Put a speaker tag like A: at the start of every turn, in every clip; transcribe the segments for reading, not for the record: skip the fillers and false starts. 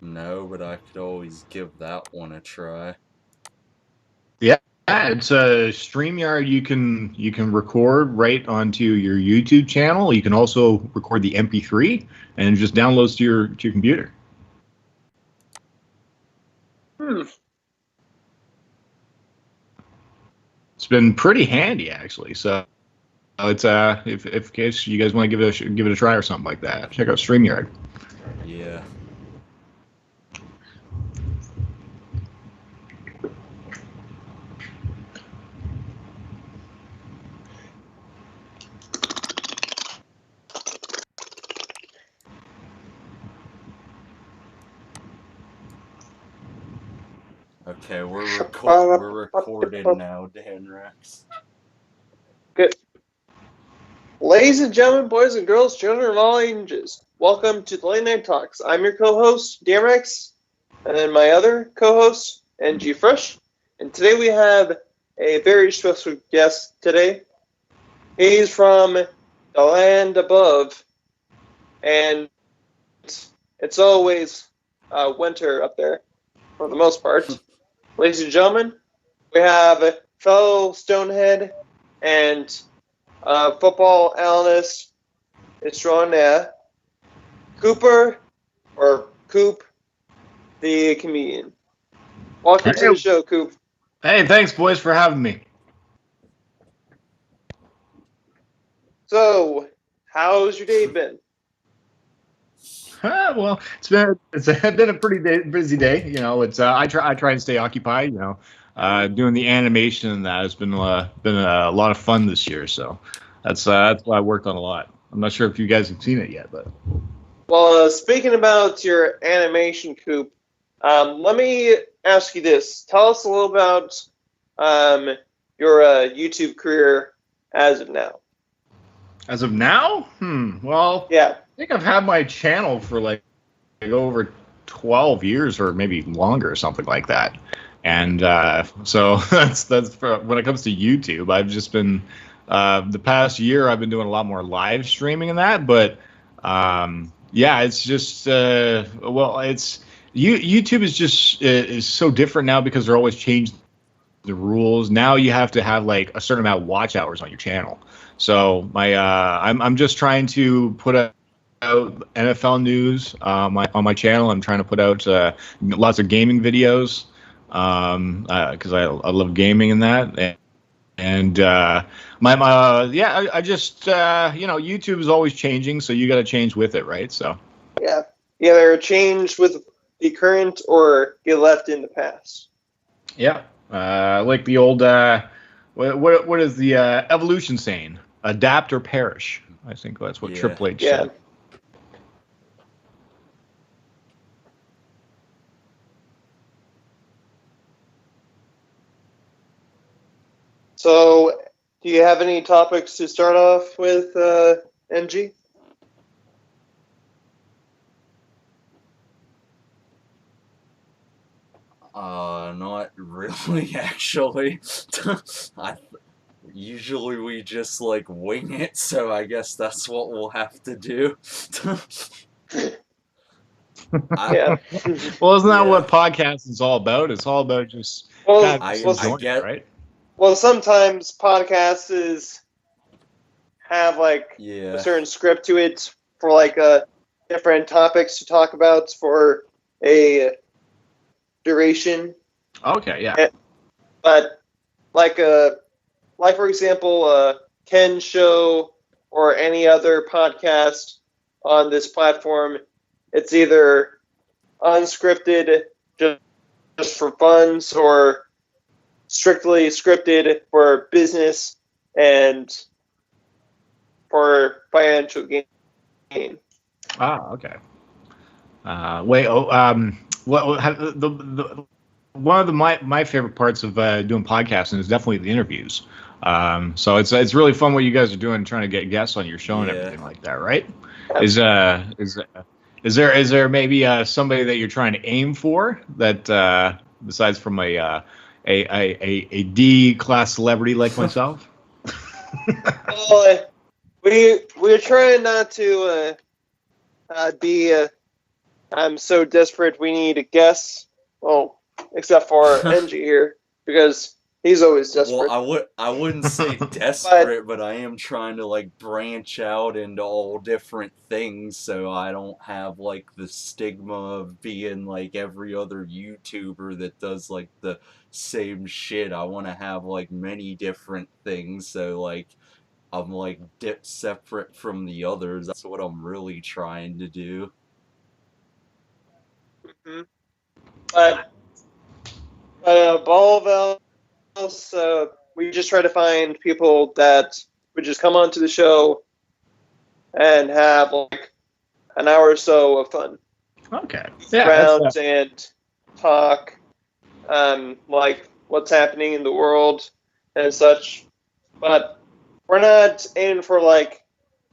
A: No, but I could always give that one a try.
B: Yeah, it's a StreamYard. You can record right onto your YouTube channel. You can also record the MP3 and it just downloads to your computer. It's been pretty handy actually. So it's if in case you guys want to give it a try or something like that, check out StreamYard.
A: Yeah. Okay, we're recorded now, Dan Rex.
C: Good. Ladies and gentlemen, boys and girls, children of all ages, welcome to the Late Night Talks. I'm your co-host, DMX, and then my other co-host, NG Fresh. And today we have a very special guest today. He's from the land above, and it's always winter up there, for the most part. Ladies and gentlemen, we have fellow Stonehead and football analyst extraordinaire, Cooper, or Coop, the comedian. Welcome to the show, Coop.
B: Hey, thanks, boys, for having me.
C: So, how's your day been?
B: Well, it's been a pretty busy day. You know, it's I try and stay occupied. You know, doing the animation and that has been a lot of fun this year. So that's why I worked on a lot. I'm not sure if you guys have seen it yet, but.
C: Well, speaking about your animation, Coop, let me ask you this. Tell us a little about your YouTube career as of now.
B: As of now? Well,
C: yeah.
B: I think I've had my channel for like over 12 years or maybe longer or something like that. And so that's for, when it comes to YouTube, I've just been the past year I've been doing a lot more live streaming and that, but yeah, it's just it's YouTube is just is so different now because they're always changing the rules. Now you have to have like a certain amount of watch hours on your channel. So my I'm just trying to put out NFL news on my channel. I'm trying to put out lots of gaming videos because I love gaming and that. And I just you know, YouTube is always changing, so you got to change with it, right? So
C: yeah, either change with the current or get left in the past.
B: Yeah, like the old what is the evolution saying? Adapt or perish. I think that's what Triple H said.
C: So, do you have any topics to start off with, NG?
A: Not really, actually. Usually we just, like, wing it, so I guess that's what we'll have to do.
C: Yeah.
B: Well, isn't that what podcasting is all about? It's all about just enjoying it, right?
C: Well, sometimes podcasts have, like, a certain script to it for, like, different topics to talk about for a duration.
B: Okay, yeah.
C: But like for example, Ken's show or any other podcast on this platform, it's either unscripted just for funs or strictly scripted for business and for financial gain.
B: Ah, okay. One of my favorite parts of doing podcasting is definitely the interviews. So it's really fun what you guys are doing, trying to get guests on your show and everything like that, right? Yeah. Is there maybe somebody that you're trying to aim for that besides from a D class celebrity like myself?
C: Well, we're trying not to be I'm so desperate we need a guest. Well, except for NG here, because he's always desperate.
A: Well, I wouldn't say desperate, but I am trying to like branch out into all different things so I don't have like the stigma of being like every other YouTuber that does like the same shit. I want to have like many different things so like I'm like separate from the others. That's what I'm really trying to do.
C: Mm-hmm. But above all else, we just try to find people that would just come onto the show and have like an hour or so of fun.
B: Okay. Yeah.
C: Rounds and talk, like what's happening in the world and such. But we're not aiming for like,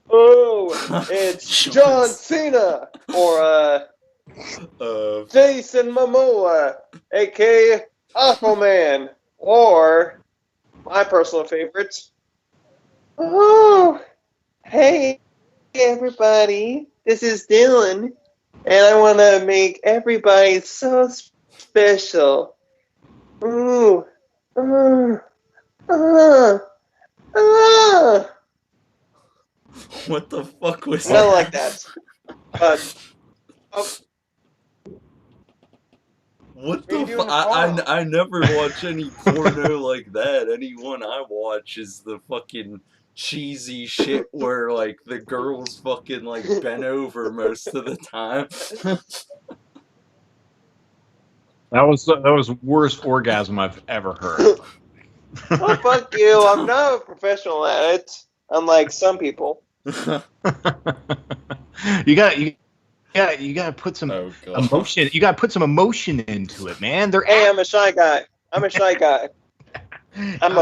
C: oh, it's John Cena or Jason Momoa, aka Aquaman, or my personal favorite. Oh, hey everybody, this is Dylan, and I want to make everybody so special. Ooh,
A: What the fuck was that?
C: Not like that. But
A: what the fuck? I never watch any porno like that. Any one I watch is the fucking cheesy shit where like the girl's fucking like bent over most of the time.
B: That was the worst orgasm I've ever heard.
C: Oh, fuck you! I'm not a professional at it, unlike some people.
B: You gotta put some emotion. You gotta put some emotion into it, man.
C: I'm a shy guy. I'm a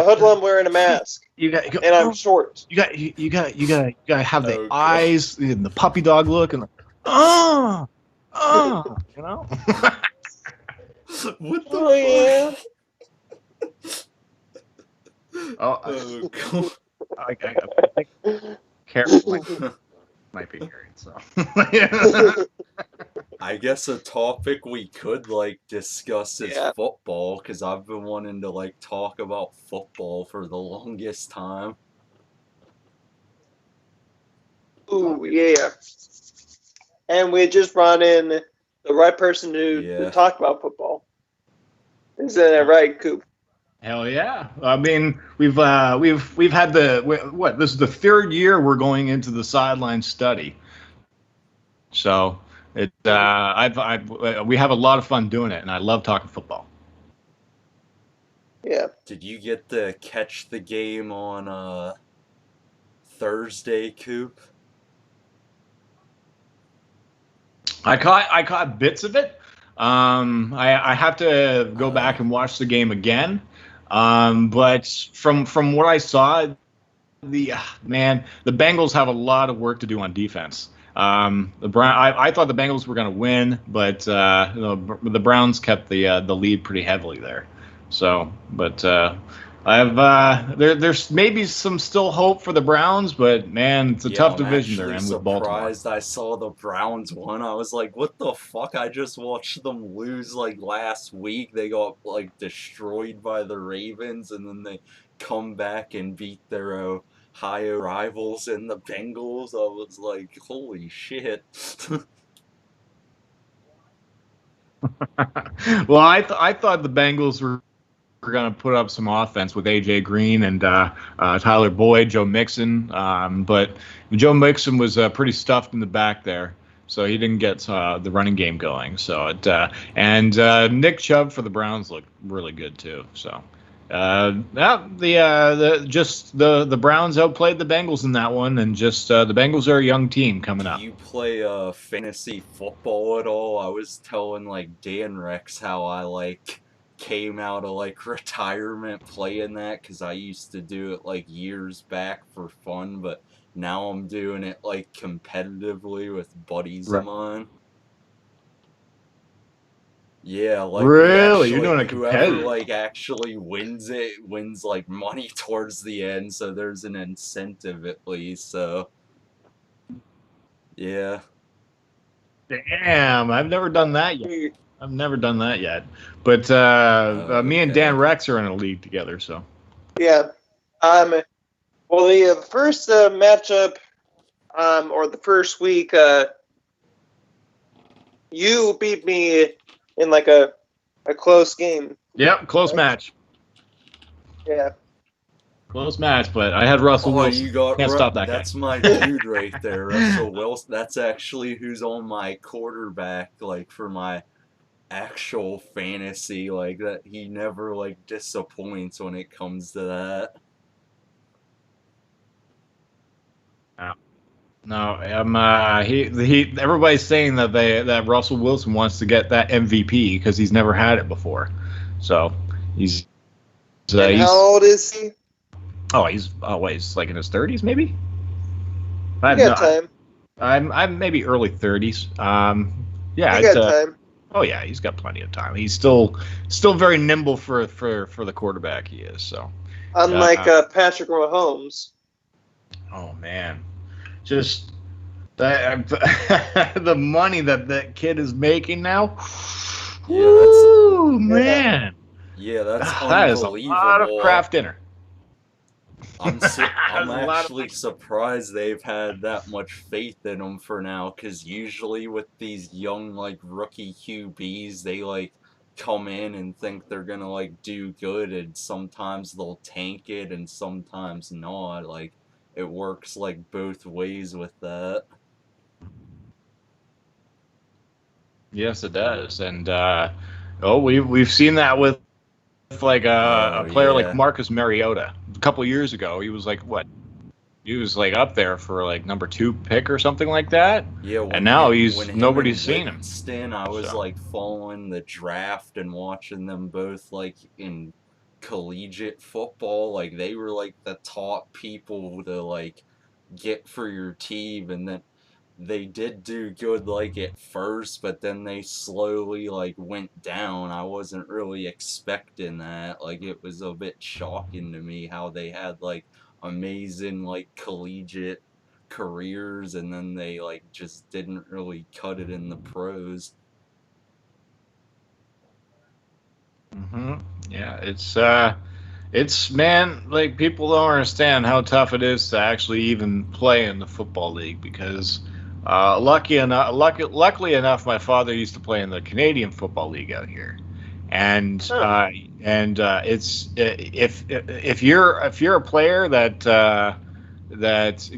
C: hoodlum wearing a mask. And I'm short.
B: You gotta have the eyes and the puppy dog look and you know.
A: What the
C: fuck?
B: Oh, cool. I careful. Might be hearing so.
A: I guess a topic we could like discuss is football, because I've been wanting to like talk about football for the longest time.
C: Ooh, yeah. And we just brought in the right person to talk about football. Isn't that right, Coop?
B: Hell yeah! I mean, we've had this is the third year we're going into the sideline study. So we have a lot of fun doing it, and I love talking football.
C: Yeah.
A: Did you get to catch the game on Thursday, Coop?
B: I caught bits of it. I have to go back and watch the game again. But from what I saw, the Bengals have a lot of work to do on defense. I thought the Bengals were going to win, but the Browns kept the lead pretty heavily there. So, but there's maybe some still hope for the Browns, but man, it's a tough division they're in with Baltimore.
A: I'm surprised I saw the Browns won. I was like, what the fuck? I just watched them lose like last week. They got like destroyed by the Ravens, and then they come back and beat their Ohio rivals in the Bengals. I was like, holy shit.
B: Well, I thought the Bengals were going to put up some offense with A.J. Green and Tyler Boyd, Joe Mixon, but Joe Mixon was pretty stuffed in the back there, so he didn't get the running game going. So Nick Chubb for the Browns looked really good too. So the Browns outplayed the Bengals in that one, and just the Bengals are a young team coming up.
A: Do you play fantasy football at all? I was telling like Dan Rex how I like came out of like retirement playing that, because I used to do it like years back for fun, but now I'm doing it like competitively with buddies of mine. Yeah, like
B: really, you're doing it competitive.
A: Whoever like actually wins like money towards the end, so there's an incentive at least. So yeah.
B: Damn, I've never done that yet. But me and Dan
A: Okay.
B: Rex are in a league together, so.
C: Yeah. Well, the first matchup, or the first week, you beat me in like a close game.
B: Yep, close match.
C: Yeah.
B: Close match, but I had Russell Wilson.
A: You got
B: Can't stop that
A: That's
B: guy.
A: my dude right there, Russell Wilson. That's actually who's on my quarterback, like for my actual fantasy. Like that, he never like disappoints when it comes to that.
B: No, everybody's saying that Russell Wilson wants to get that MVP because he's never had it before. So he's
C: How old is he?
B: he's like in his 30s maybe.
C: You got time.
B: I'm maybe early 30s. Yeah,
C: You got time.
B: Oh yeah, he's got plenty of time. He's still very nimble for the quarterback he is. So
C: unlike Patrick Mahomes.
B: Oh man, just that the money that kid is making now.
A: Yeah,
B: Woo, man.
A: Yeah, that's
B: that is a
A: unbelievable.
B: lot of craft dinner.
A: I'm actually surprised they've had that much faith in him for now, because usually with these young like rookie QBs, they like come in and think they're gonna like do good, and sometimes they'll tank it and sometimes not. Like it works like both ways with that.
B: Yes, it does, and we've seen that with like a player like Marcus Mariota a couple years ago. He was like he was like up there for like number 2 pick or something like that.
A: Yeah,
B: and now nobody's seen him.
A: I was like following the draft and watching them both like in collegiate football. Like they were like the top people to like get for your team, and then they did do good like at first, but then they slowly like went down. I wasn't really expecting that. Like it was a bit shocking to me how they had like amazing like collegiate careers, and then they like just didn't really cut it in the pros.
B: Yeah, it's man, like people don't understand how tough it is to actually even play in the football league because luckily enough, my father used to play in the Canadian Football League out here, and it's if you're a player that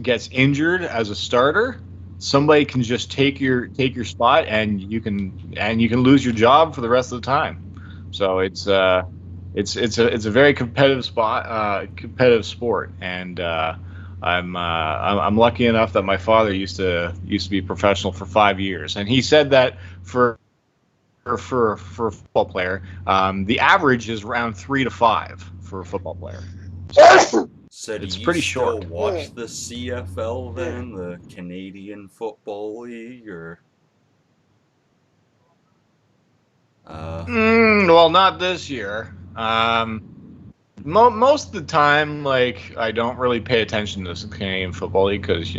B: gets injured as a starter, somebody can just take your spot, and you can lose your job for the rest of the time. So it's a very competitive sport, and I'm lucky enough that my father used to be professional for 5 years, and he said that for a football player, the average is around 3 to 5 for a football player.
A: So
B: it's pretty short.
A: Watch the CFL then, the Canadian Football League, or?
B: Well, not this year. Most of the time, like I don't really pay attention to the Canadian Football League because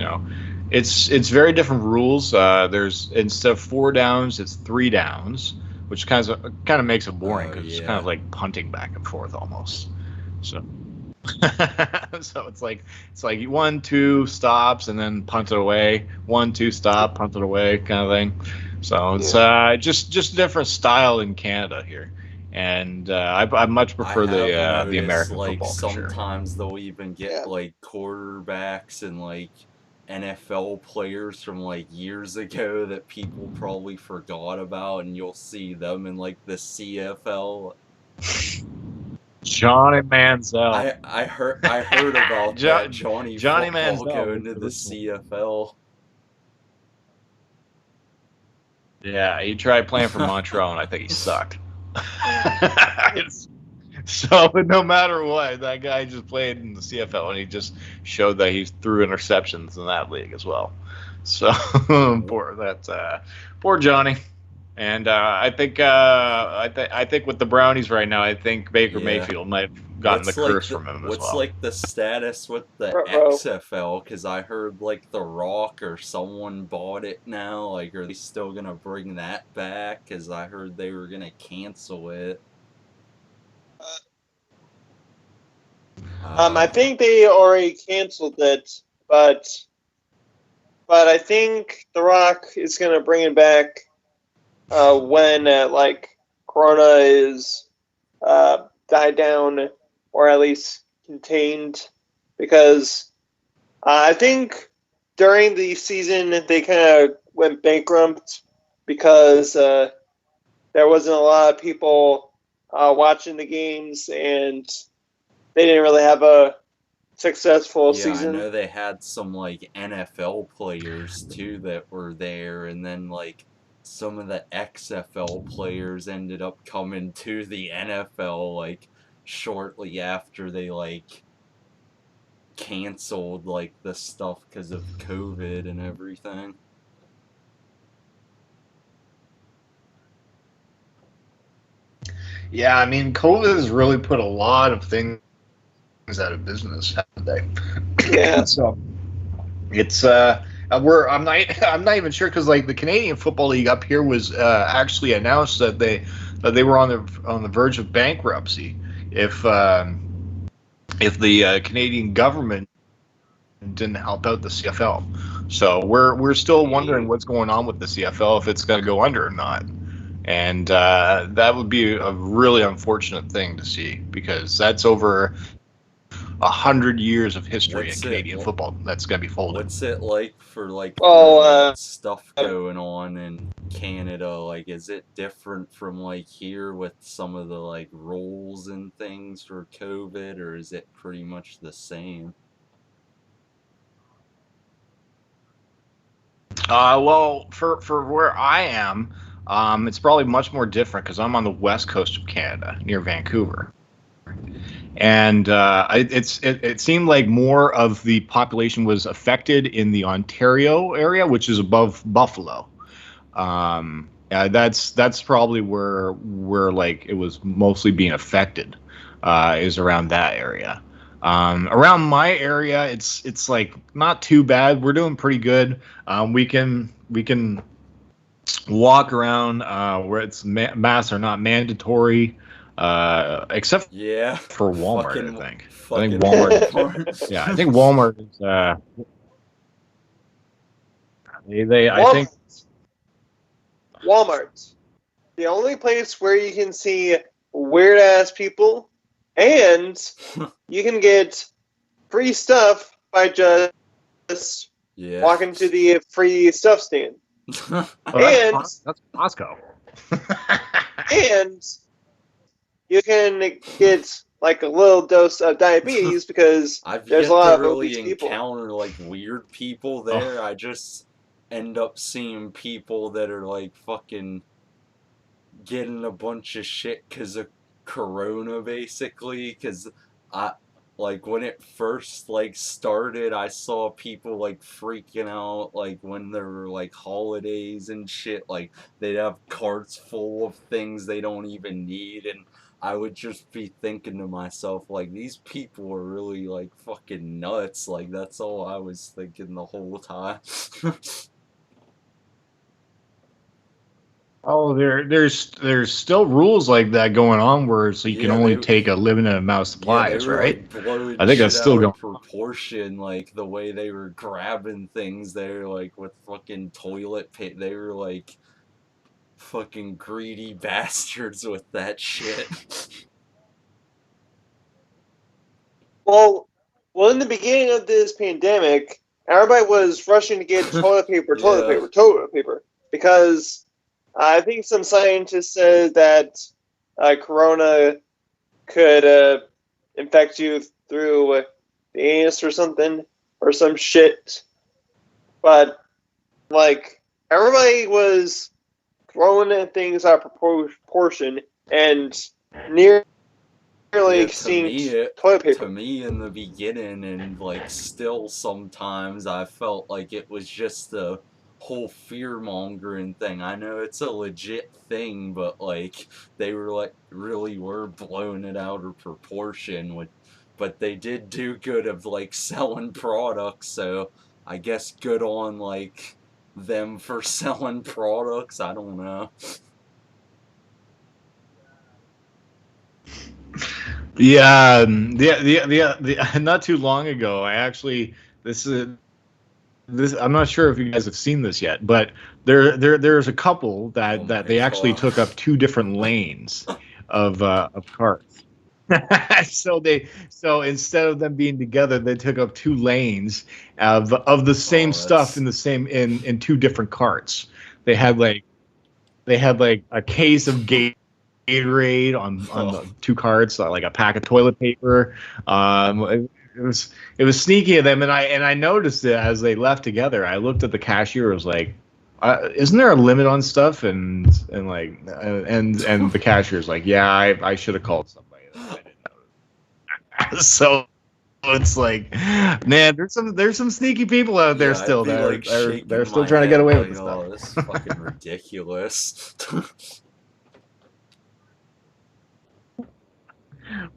B: it's very different rules. There's instead of 4 downs, it's 3 downs, which kind of makes it boring because it's kind of like punting back and forth almost. So. So it's like 1, 2 stops and then punt it away. 1, 2 stop, punt it away, kind of thing. So it's just a different style in Canada here, and I much prefer the American football.
A: Sometimes they'll even get like quarterbacks and like NFL players from like years ago that people probably forgot about, and you'll see them in like the CFL.
B: Johnny Manziel.
A: I heard about that. Johnny Manziel going to the CFL.
B: Yeah, he tried playing for Montreal, and I think he sucked. So no matter what, that guy just played in the CFL, and he just showed that he threw interceptions in that league as well. So poor Johnny. And I think with the Brownies right now, I think Baker
A: Yeah.
B: Mayfield might have gotten the curse from him as
A: What's
B: well.
A: like the status with the
C: Ruh-roh.
A: XFL? Because I heard like The Rock or someone bought it now. Like, are they still gonna bring that back? Because I heard they were gonna cancel it.
C: I think they already canceled it, but I think The Rock is going to bring it back when like Corona is died down or at least contained, because I think during the season they kind of went bankrupt because there wasn't a lot of people watching the games, and they didn't really have a successful
A: yeah,
C: season.
A: I know they had some like NFL players too that were there, and then like some of the XFL players ended up coming to the NFL like shortly after they like canceled like the stuff because of COVID and everything.
B: Yeah, I mean, COVID has really put a lot of things out of business, haven't they?
C: Yeah.
B: So it's I'm not even sure, because like the Canadian Football League up here was actually announced that they were on the verge of bankruptcy if the Canadian government didn't help out the CFL. So we're still wondering what's going on with the CFL, if it's going to go under or not. And that would be a really unfortunate thing to see, because that's over 100 years of history in Canadian football that's going to be folded.
A: What's it like for like
C: Well,
A: stuff going on in Canada? Like, is it different from like here with some of the like rules and things for COVID, or is it pretty much the same?
B: Well, for where I am, it's probably much more different, because I'm on the west coast of Canada, near Vancouver, and it seemed like more of the population was affected in the Ontario area, which is above Buffalo. That's probably where like it was mostly being affected, is around that area. Around my area, it's like not too bad. We're doing pretty good. We can walk around where it's masks are not mandatory, except
A: Yeah,
B: for Walmart.
A: fucking,
B: I think
A: Walmart.
B: yeah, I think Walmart is. They I
C: Walmart.
B: think
C: Walmart, the only place where you can see weird ass people, and you can get free stuff by just
A: Yeah.
C: walking to the free stuff stand. And
B: that's Costco.
C: and you can get like a little dose of diabetes because
A: I've
C: there's
A: yet
C: a lot
A: to
C: of
A: really
C: obese people.
A: encounter like weird people there. I just end up seeing people that are like fucking getting a bunch of shit because of Corona, basically. Because I like when it first like started, I saw people like freaking out like when there were like holidays and shit. Like they'd have carts full of things they don't even need, and I would just be thinking to myself, like, these people are really, like, fucking nuts. Like, that's all I was thinking the whole time.
B: Oh, there's still rules like that going on, where so you can only take a limited amount of supplies,
A: they were,
B: right?
A: like, blowing
B: I think that's
A: shit
B: still
A: out
B: going
A: of proportion, like, the way they were grabbing things there, like, with fucking toilet paper. They were, like, fucking greedy bastards with that shit.
C: Well, in the beginning of this pandemic, everybody was rushing to get toilet paper, toilet paper, because I think some scientists said that Corona could infect you through the anus or something, or some shit. But, like, everybody was throwing things out of proportion and nearly extinct toilet paper.
A: To me, in the beginning, and like still sometimes, I felt like it was just a whole fear mongering thing. I know it's a legit thing, but like they were like really were blowing it out of proportion with, but they did do good of like selling products, so I guess good on like them for selling products. I don't know.
B: Yeah, not too long ago, I actually this is this. I'm not sure if you guys have seen this yet, but there's a couple that
A: Oh
B: that
A: my
B: they actually
A: god.
B: took up two different lanes of cars. So instead of them being together, they took up two lanes of the same
A: Oh,
B: stuff
A: that's
B: in the same in two different carts. They had like a case of Gatorade on
A: oh,
B: the two carts, like a pack of toilet paper. It was sneaky of them, and I noticed it as they left together. I looked at the cashier, I was like, "Isn't there a limit on stuff?" And like and the cashier's like, "Yeah, I should have called somebody. I didn't know." So it's like, man, there's some sneaky people out there
A: yeah, I'd
B: still.
A: be like
B: They're
A: shaking
B: still
A: my
B: trying to get
A: head
B: away with
A: like,
B: this stuff.
A: oh, this is fucking ridiculous.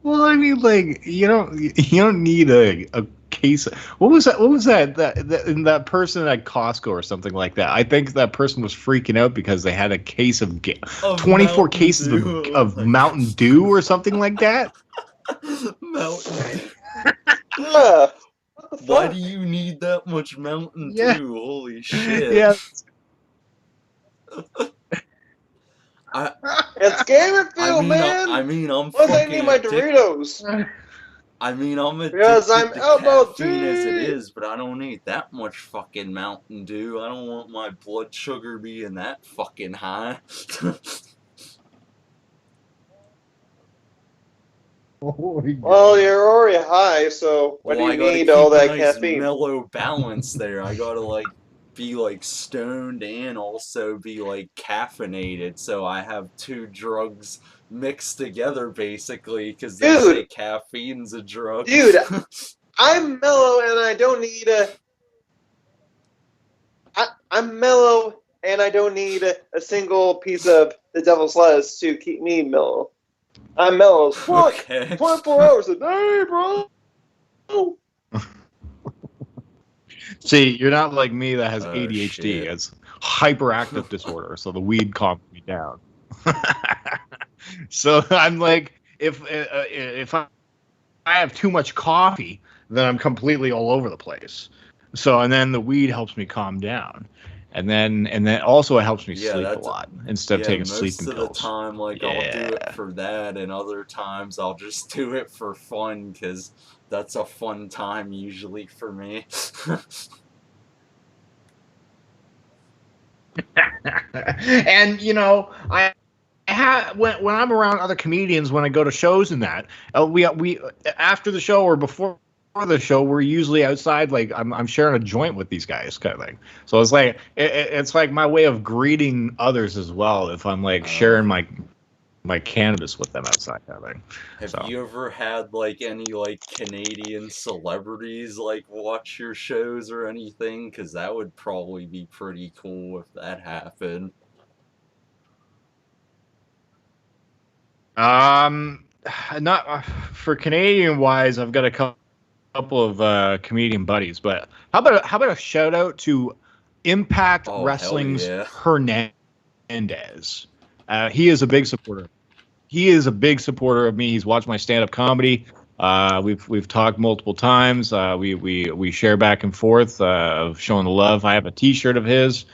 B: Well, I mean, like you don't need a case. What was that? What was that person at Costco or something like that? I think that person was freaking out because they had a case of
A: Of
B: 24
A: Mountain
B: cases
A: Dew. Oh
B: of
A: my
B: Mountain Dew or something like that.
A: Mountain Dew.
C: Yeah. What the
A: Why
C: fuck?
A: do you need that much Mountain
B: Yeah,
A: Dew? Holy shit.
B: yeah.
A: I
C: It's Game and
A: I
C: Field,
A: mean
C: man.
A: I'm
C: Plus, I
A: fucking
C: need my
A: addicted.
C: Doritos
A: I mean, I'm
C: because I'm
A: addicted to
C: elbow
A: caffeine as it
C: deep.
A: is, but I don't need that much fucking Mountain Dew. I don't want my blood sugar being that fucking high.
C: Well, you're already high, so why do
A: Well,
C: you
A: I gotta
C: need all
A: keep a
C: that
A: nice
C: caffeine?
A: mellow balance there. I gotta like be like stoned and also be like caffeinated, so I have two drugs mixed together basically, because they say
C: Dude,
A: caffeine's a drug.
C: dude, I'm mellow and I don't need I'm mellow and I don't need a single piece of the devil's lettuce to keep me mellow. I'm mellow as fuck.
A: Okay.
C: 24 hours a day, bro.
B: See, you're not like me that has
A: Oh
B: ADHD.
A: shit.
B: It's hyperactive disorder, so the weed calms me down. So I'm like, if I have too much coffee, then I'm completely all over the place. So and then the weed helps me calm down, and then also it helps me
A: Yeah,
B: sleep a
A: that's
B: lot instead of
A: yeah,
B: taking
A: most
B: sleeping
A: of the
B: pills.
A: time, like, I'll do it
B: Yeah.
A: for that, and other times I'll just do it for fun, because that's a fun time usually for me.
B: And I have when I'm around other comedians when I go to shows and that we after the show or before the show we're usually outside, like I'm sharing a joint with these guys kind of thing. So it's like it's like my way of greeting others as well if I'm like sharing my cannabis with them outside kind of thing.
A: Have
B: So
A: you ever had, like, any, like, Canadian celebrities, like, watch your shows or anything? Because that would probably be pretty cool if that happened.
B: um not for Canadian wise, I've got a couple of comedian buddies, but how about a shout out to Impact
A: Oh, hell
B: Wrestling's
A: yeah.
B: Hernandez. He is a big supporter. He is a big supporter of me. He's watched my stand up comedy. We've talked multiple times. We share back and forth of showing the love. I have a T-shirt of his.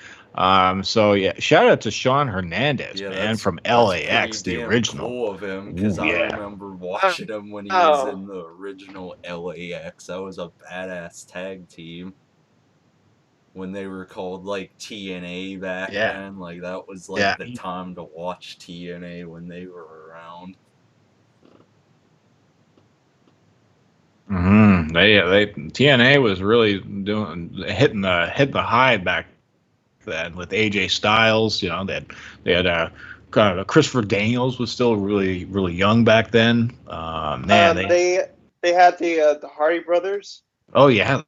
B: So yeah, shout out to Sean Hernandez,
A: Yeah,
B: man, from
A: that's pretty
B: LAX, the
A: damn
B: original.
A: cool of him,
B: Ooh,
A: because I
B: yeah.
A: remember watching him when he was
C: Oh,
A: in the original LAX. That was a badass tag team when they were called, like, TNA back
B: Yeah.
A: then. Like, that was, like,
B: Yeah.
A: the time to watch TNA when they were around.
B: They TNA was really hitting the high back then with AJ Styles. They had kind of Christopher Daniels was still really young back then. Man,
C: they had the Hardy brothers.
B: oh yeah,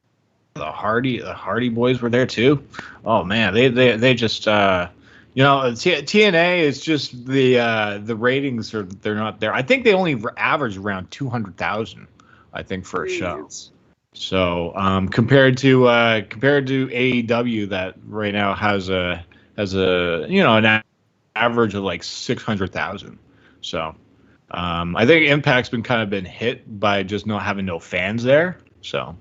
B: the Hardy Boys were there too. Oh man, they just TNA is just the ratings they're not there. I think they only average around 200,000. I think for a show. So compared to AEW that right now has an average of like 600,000. So I think Impact's been hit by just not having no fans there. So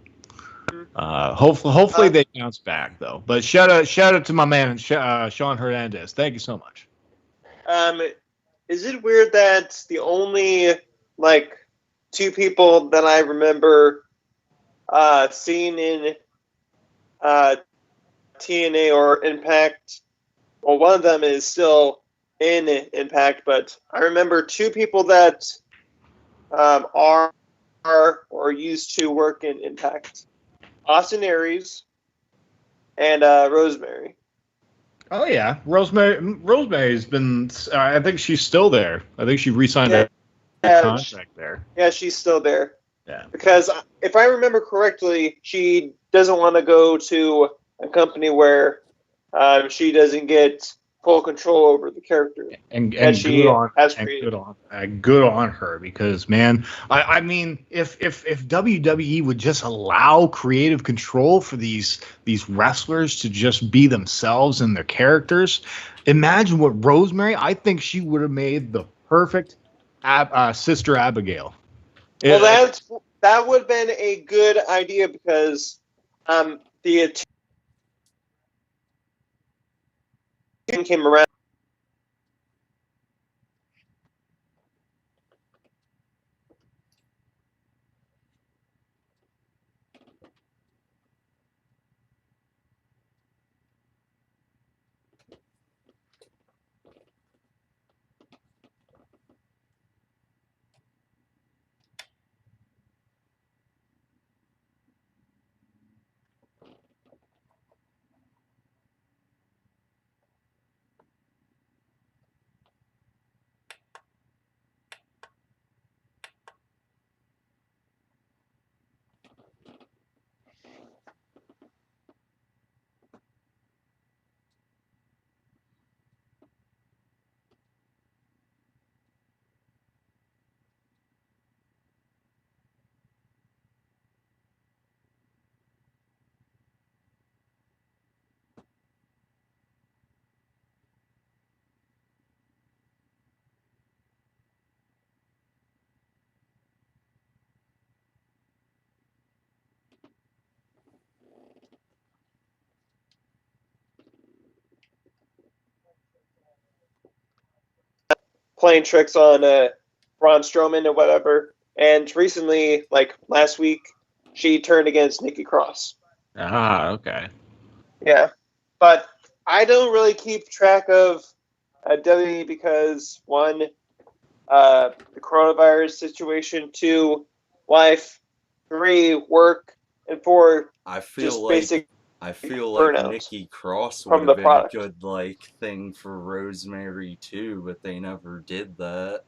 B: hopefully they bounce back though. But shout out to my man Sean Hernandez. Thank you so much.
C: Is it weird that the only like two people that I remember seeing in TNA or Impact, well, one of them is still in Impact, but I remember two people that are or used to work in Impact: Austin Aries and Rosemary.
B: Oh yeah, Rosemary's been. I think she's still there. I think she re-signed a contract there.
C: Yeah, she's still there.
B: Yeah.
C: Because if I remember correctly, she doesn't want to go to a company where she doesn't get full control over the character.
B: And good on her, because man, I mean, if WWE would just allow creative control for these wrestlers to just be themselves and their characters, imagine what Rosemary. I think she would have made the perfect Sister Abigail.
C: Well, that would have been a good idea, because the team came around. Playing tricks on Braun Strowman or whatever. And recently, like last week, she turned against Nikki Cross.
B: Ah, okay.
C: Yeah. But I don't really keep track of WWE because, one, the coronavirus situation, two, life, three, work, and four,
A: I feel
C: basic burnout
A: Nikki Cross
C: from
A: would
C: the
A: have been
C: product.
A: a good thing for Rosemary too, but they never did that.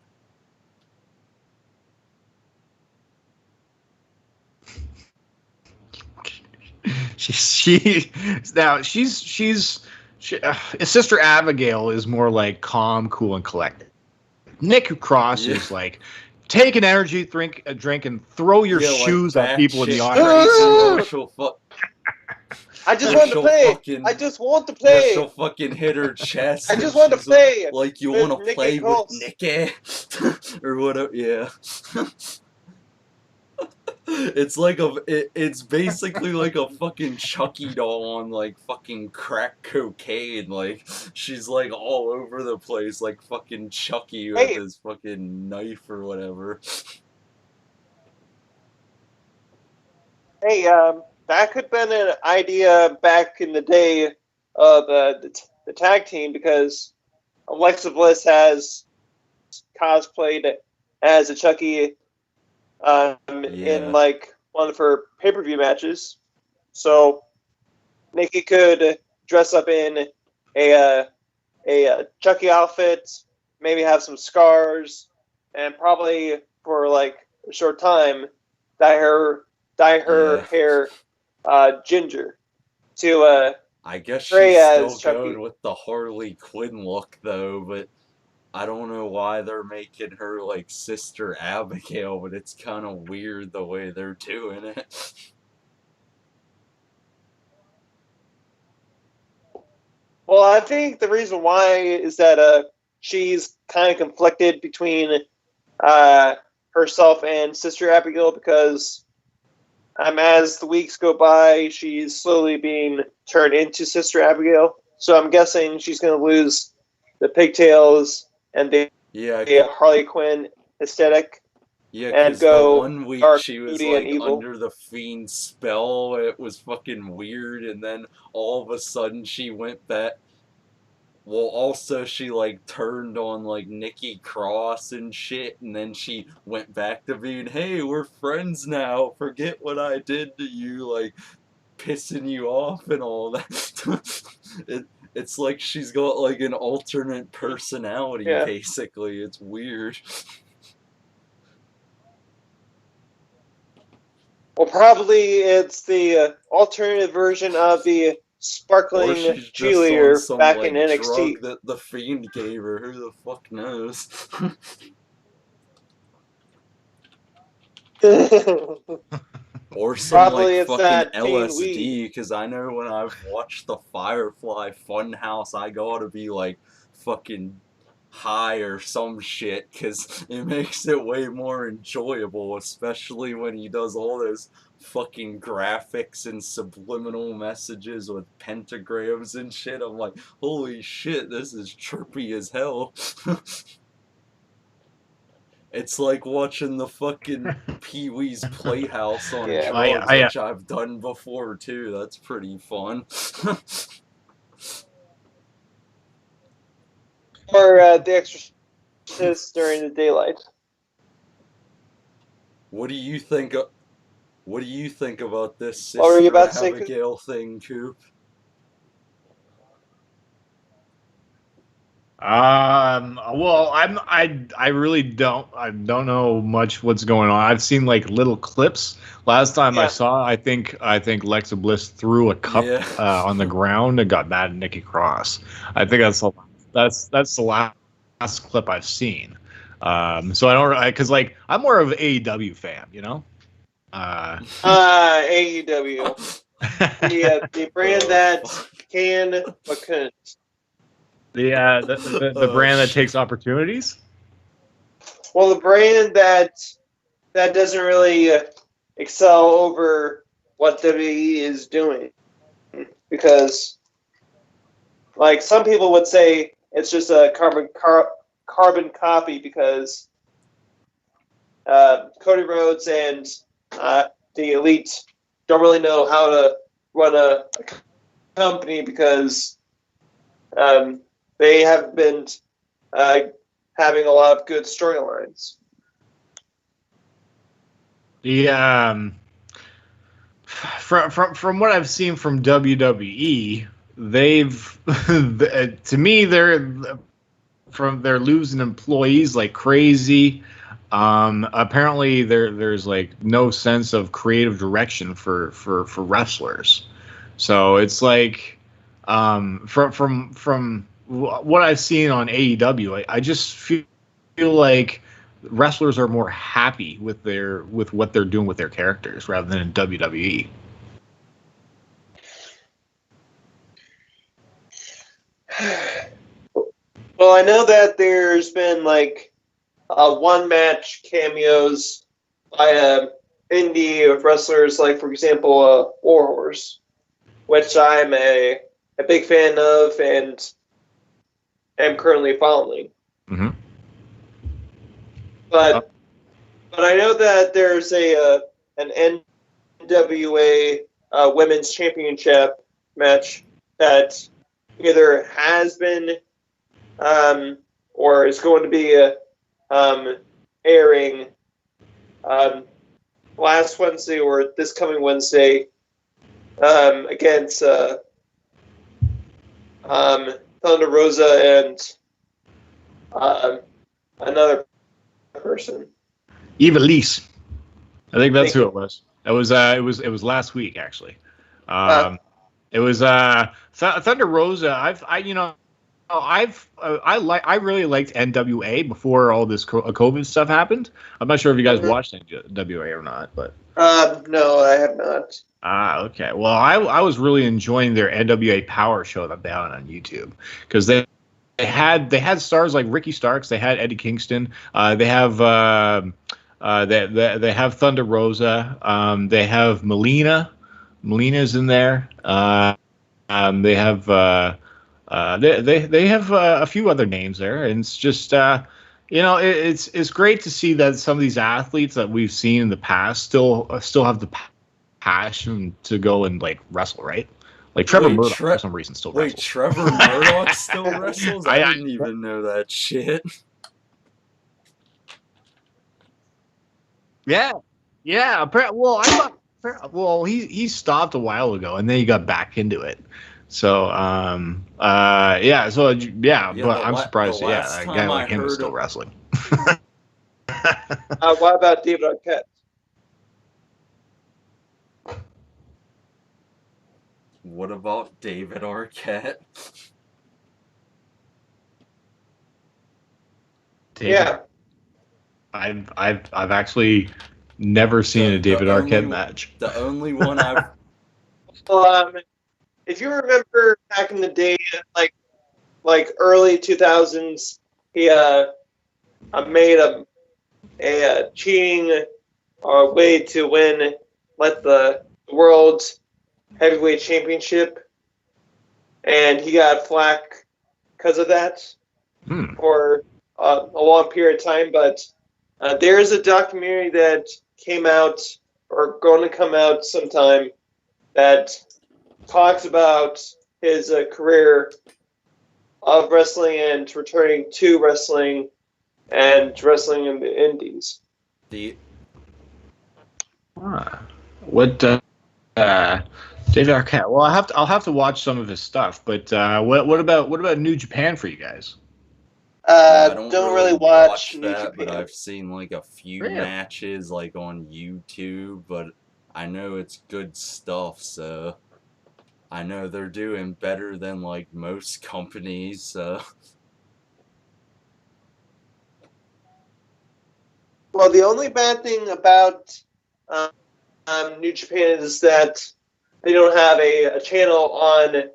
B: She's Sister Abigail is more like calm, cool, and collected. Nikki Cross is like, take an energy drink, and throw your shoes at people in the audience.
C: I just want to play. I just want to play.
A: She'll fucking hit her chest.
C: I just want to play.
A: Like, you want to play with Nikki? Or whatever, yeah. It's like it's basically like a fucking Chucky doll on fucking crack cocaine. Like, she's like all over the place, like fucking Chucky with his fucking knife or whatever.
C: Hey, that could have been an idea back in the day of the tag team, because Alexa Bliss has cosplayed as a Chucky in one of her pay-per-view matches. So Nikki could dress up in a Chucky outfit, maybe have some scars, and probably for a short time dye her hair Ginger to
A: I guess
C: Trey
A: she's still
C: as Chucky.
A: going with the Harley Quinn look though, but I don't know why they're making her like Sister Abigail, but it's kind of weird the way they're doing it.
C: Well, I think the reason why is that she's kind of conflicted between herself and Sister Abigail because as the weeks go by, she's slowly being turned into Sister Abigail. So I'm guessing she's going to lose the pigtails and the
A: Yeah,
C: Harley Quinn aesthetic
A: yeah,
C: and
A: because the
C: go
A: one week
C: dark,
A: she was
C: moody, and
A: like
C: evil.
A: under the Fiend's spell, it was fucking weird, and then all of a sudden she went back. Well, also she like turned on like Nikki Cross and shit, and then she went back to being, hey, we're friends now. Forget what I did to you, like pissing you off and all that. It's like she's got like an alternate personality,
C: Yeah.
A: basically. It's weird.
C: Well, probably it's the alternative version of the
A: Or
C: sparkling
A: she's just on
C: cheerleader
A: some
C: back
A: like
C: in NXT.
A: drug that the Fiend gave her. Who the fuck knows? Or some
C: Probably
A: like
C: it's
A: fucking
C: that teen weed.
A: LSD, because I know when I've watched the Firefly Funhouse, I gotta be like fucking high or some shit, because it makes it way more enjoyable, especially when he does all those fucking graphics and subliminal messages with pentagrams and shit. I'm like, holy shit, this is trippy as hell. It's like watching the fucking Pee-wee's Playhouse on
C: Yeah.
A: drugs, which I've done before too. That's pretty fun.
C: Or The Exorcist during the daylight.
A: What do you think? What do you think about this
C: What were you
A: Sister
C: about to say, Coop?
A: Abigail thing, Coop?
B: Well, I really don't know much what's going on. I've seen like little clips. Last time I
C: Yeah.
B: saw, I think Lexa Bliss threw a cup
A: Yeah.
B: on the ground and got mad at Nikki Cross. I think that's the last clip I've seen. So I don't, because like I'm more of an AEW fan, you know.
C: AEW, the brand that can but couldn't.
B: The brand that takes opportunities.
C: Well, the brand that doesn't really excel over what WWE is doing, because like some people would say it's just a carbon copy because Cody Rhodes and the Elite don't really know how to run a company because they have been having a lot of good storylines.
B: From what I've seen from WWE, they've to me they're losing employees like crazy. Apparently there's like no sense of creative direction for wrestlers. So it's like from what I've seen on AEW, I just feel like wrestlers are more happy with what they're doing with their characters rather than in WWE.
C: Well, I know that there's been like one match cameos by indie wrestlers, like for example, Warhorse, which I'm a big fan of and am currently following.
B: Mm-hmm.
C: But I know that there's an NWA Women's Championship match that either has been or is going to be airing last Wednesday or this coming Wednesday against Thunder Rosa and another person.
B: Eva Lise. I think that's who it was. It was last week actually. It was Thunder Rosa. I really liked NWA before all this COVID stuff happened. I'm not sure if you guys watched NWA or not, but
C: no, I have not.
B: Okay. Well, I was really enjoying their NWA Power show that they had on YouTube because they had stars like Ricky Starks, they had Eddie Kingston, they have they have Thunder Rosa, they have Melina. Melina's in there. They have they have a few other names there, and it's just it's great to see that some of these athletes that we've seen in the past still have the passion to go and like wrestle, right? Like Trevor Murdoch for some reason still wrestles.
A: Wait, Trevor Murdoch still wrestles? I didn't even know that shit.
B: Yeah. Well, I thought. Well, he stopped a while ago, and then he got back into it. So, but I'm surprised. Yeah, a guy like him is still wrestling.
C: What about David Arquette?
A: What about David Arquette?
C: Yeah,
B: I've actually never seen a David Arquette match.
A: The only one I've.
C: Well, if you remember back in the day, like early 2000s, he made a cheating way to win the world heavyweight championship, and he got flack because of that for a long period of time. But there is a documentary that came out or going to come out sometime that talks about his career of wrestling and returning to wrestling and wrestling in the indies.
B: What David Arquette? Well, I'll have to watch some of his stuff. But what about New Japan for you guys?
C: I don't really watch
A: that, but I've seen like a few matches like on YouTube. But I know it's good stuff, so I know they're doing better than like most companies. So.
C: Well, the only bad thing about New Japan is that they don't have a channel on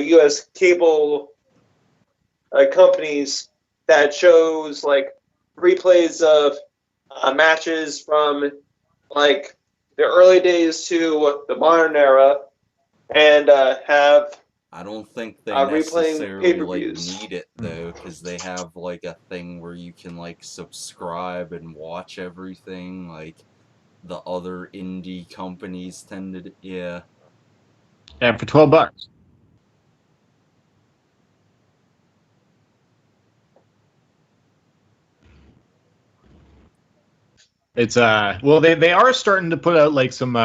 C: U.S. cable companies that shows like replays of matches from like the early days to the modern era, and have.
A: I don't think they necessarily like need it though, because they have like a thing where you can like subscribe and watch everything like the other indie companies tend to. Yeah.
B: And for $12. It's well they are starting to put out like some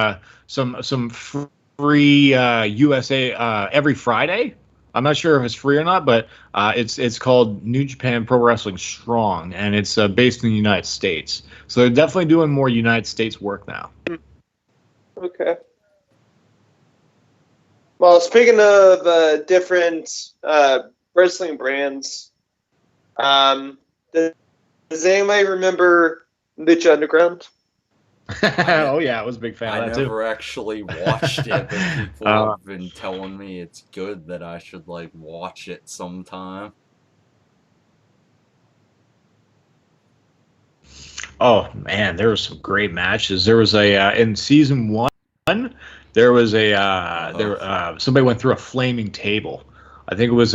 B: free USA every Friday. I'm not sure if it's free or not, but it's called New Japan Pro Wrestling Strong, and it's based in the United States. So they're definitely doing more United States work now.
C: Okay. Well, speaking of different wrestling brands, does anybody remember Lucha Underground?
B: Oh yeah, I was a big fan of that too.
A: I never actually watched it, but people have been telling me it's good, that I should like watch it sometime.
B: Oh man, there were some great matches. There was a in season 1, there was a somebody went through a flaming table. I think it was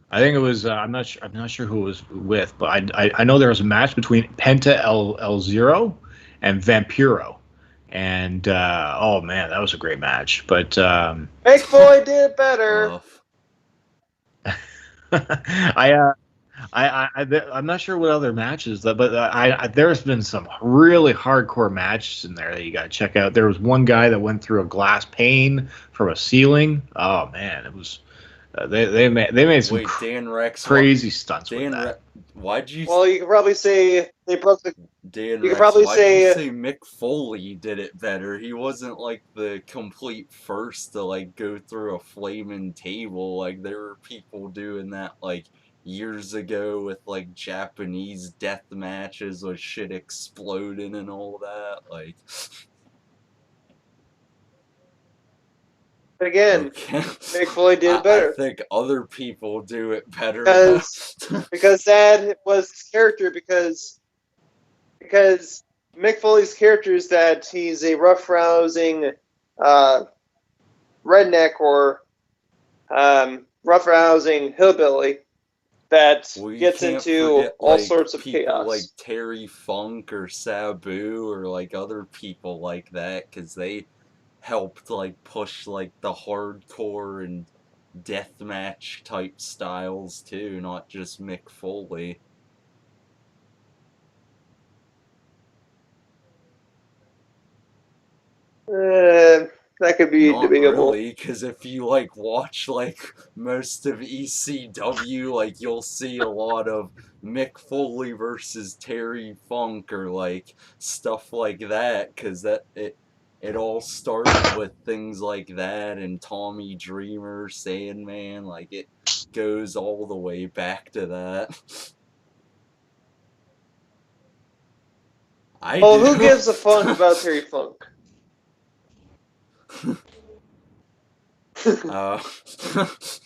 B: I'm not sure who it was with, but I know there was a match between Penta El Zero and Vampiro, and oh man, that was a great match. But
C: Big Boy did better.
B: I'm not sure what other matches, but there's been some really hardcore matches in there that you got to check out. There was one guy that went through a glass pane from a ceiling. Oh man, it was. They made some
A: Dan Rex,
B: crazy stunts with that.
A: Why'd you?
C: Well, you could probably say they broke the.
A: Dan
C: You could
A: Rex,
C: probably
A: why'd you
C: say
A: say Mick Foley did it better? He wasn't like the complete first to like go through a flaming table. Like there were people doing that like years ago with like Japanese death matches with shit exploding and all that. Like
C: again,
A: okay.
C: Mick Foley did it
A: I
C: better
A: think other people do it better though.
C: because that was his character. Because Mick Foley's character is that he's a rough-rousing redneck or rough-rousing hillbilly that
A: Well, you
C: gets
A: can't
C: into
A: forget
C: all
A: like
C: sorts of
A: people like
C: chaos.
A: Terry Funk or Sabu or like other people like that, because they helped like push like the hardcore and deathmatch type styles too, not just Mick Foley.
C: That could be
A: Not
C: debatable.
A: really, because if you like watch like most of ECW, like you'll see a lot of Mick Foley versus Terry Funk or like stuff like that, because it all started with things like that and Tommy Dreamer, Sandman, like it goes all the way back to that. I
C: Well, who
A: do.
C: gives a fuck about Terry Funk?
A: uh,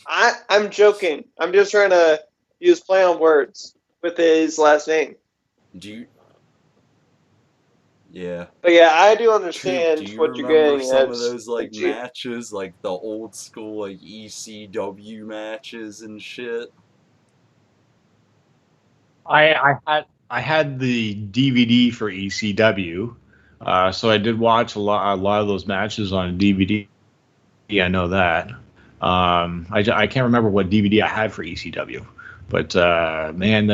C: I'm joking. I'm just trying to use play on words with his last name.
A: do you, yeah.
C: But yeah, I do
A: Coop, do
C: understand
A: you
C: what you're
A: remember
C: getting
A: some
C: at.
A: of those like
C: Like, gee,
A: matches, like the old school like ECW matches and shit?
B: I had the DVD for ECW, so I did watch a lot of those matches on DVD. I know that. I can't remember what DVD I had for ECW, but man,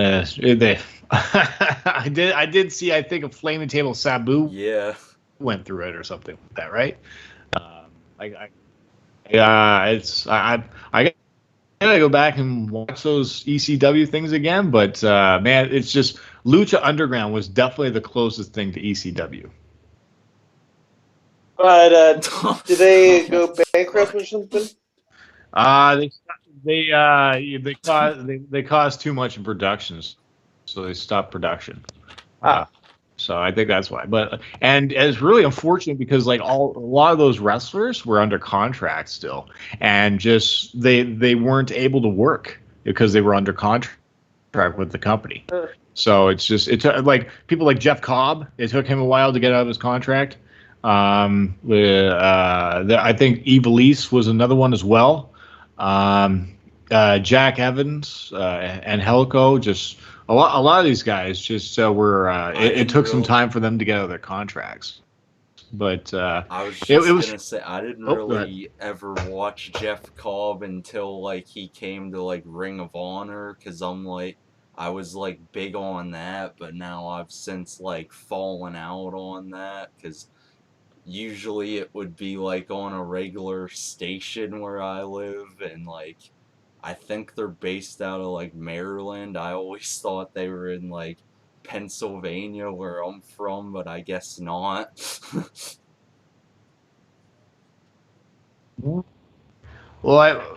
B: I did see, I think, a Flaming Table Sabu
A: Yeah.
B: went through it or something like that, right? Um, I yeah, I gotta go back and watch those ECW things again, but man, it's just Lucha Underground was definitely the closest thing to ECW.
C: but did they
A: Oh,
C: go bankrupt or
A: fuck.
C: something?
B: Uh they caused too much in productions, so they stopped production. Uh,
C: Ah,
B: so I think that's why. But and it's really unfortunate because like a lot of those wrestlers were under contract still, and just they weren't able to work because they were under contract with the company.
C: uh,
B: So it's just like people like Jeff Cobb. It took him a while to get out of his contract. I think Evilise was another one as well. Um, Jack Evans and Helico, just a lot of these guys just were.
A: I
B: It
A: didn't
B: took some
A: real
B: time for them to get out of their contracts, but
A: I was
B: it
A: just
B: was.
A: gonna say I didn't
B: Oh, go ahead.
A: really ever watch Jeff Cobb until like he came to like Ring of Honor, because I was like big on that, but now I've since like fallen out on that, because usually it would be like on a regular station where I live, and like I think they're based out of like Maryland. I always thought they were in like Pennsylvania where I'm from, but I guess not.
B: Well,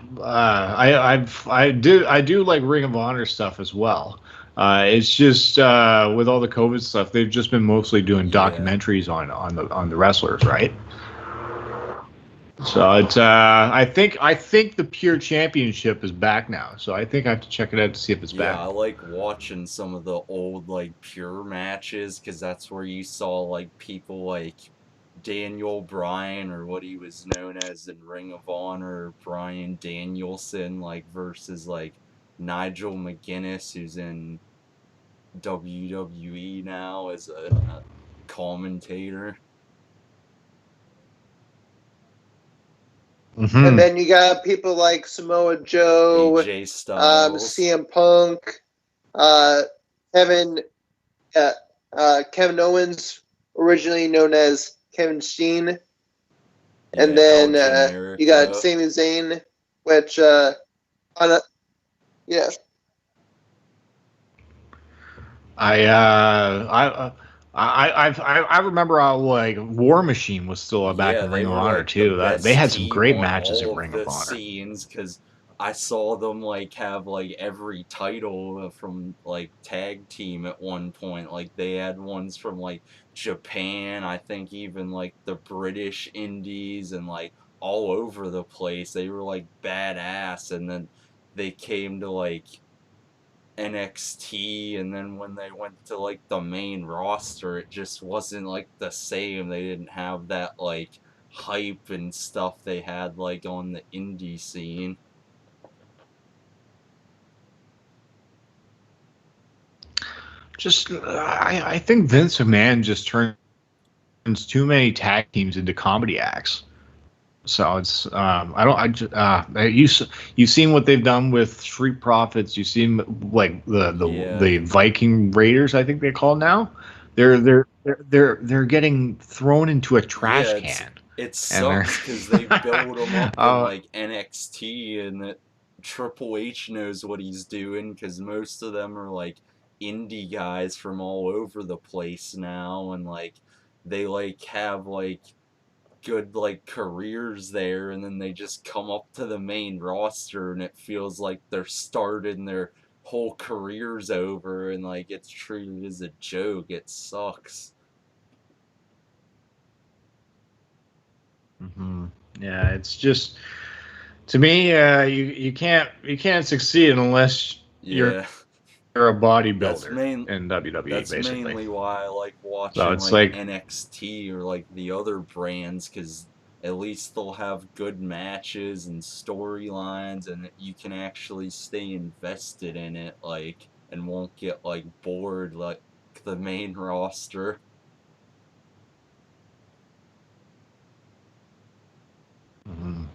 B: I do like Ring of Honor stuff as well. It's just with all the COVID stuff, they've just been mostly doing
A: Yeah.
B: documentaries on the wrestlers, right? So it's I think the Pure Championship is back now. So I think I have to check it out to see if it's
A: Yeah,
B: back.
A: I like watching some of the old like pure matches, because that's where you saw like people like Daniel Bryan, or what he was known as in Ring of Honor, Bryan Danielson, like versus like Nigel McGuinness, who's in WWE now as a commentator.
C: and
B: Hmm.
C: then you got people like Samoa Joe,
A: AJ Styles.
C: CM Punk, uh, Kevin, uh, Kevin Owens, originally known as Kevin Steen, and
A: Yeah, El
C: then you got
A: Generico.
C: Sami Zayn, which on a, yeah,
B: I I remember how like War Machine was still back
A: Yeah,
B: in
A: they
B: Ring of
A: were
B: Honor
A: like the
B: too. They
A: best
B: had some
A: team
B: great
A: on
B: matches in
A: all of
B: Ring of
A: the
B: Honor.
A: scenes because I saw them like have like every title from like tag team at one point. Like they had ones from like Japan, I think even like the British Indies and like all over the place. They were like badass, and then they came to like NXT, and then when they went to like the main roster, it just wasn't like the same. They didn't have that like hype and stuff they had like on the indie scene.
B: Just I think Vince McMahon just turns too many tag teams into comedy acts. So it's I don't I ju- you've seen what they've done with Street Profits. You've seen like
A: Yeah.
B: the Viking Raiders, I think they call now. They're getting thrown into a trash
A: Yeah,
B: can,
A: it
B: and they're
A: sucks because they build them up in
B: uh,
A: like NXT, and that Triple H knows what he's doing because most of them are like indie guys from all over the place now, and like they like have like good like careers there, and then they just come up to the main roster and it feels like they're starting their whole careers over, and like it's treated as a joke. It sucks.
B: mhm. Yeah, it's just to me, you can't succeed unless
A: Yeah.
B: you're a
A: That's
B: bodybuilder
A: main
B: in WWE,
A: that's
B: basically.
A: mainly why I like
B: So
A: watching
B: it's
A: like
B: like,
A: NXT or like the other brands, because at least they'll have good matches and storylines, and you can actually stay invested in it, like, and won't get like bored like the main roster.
B: mhm.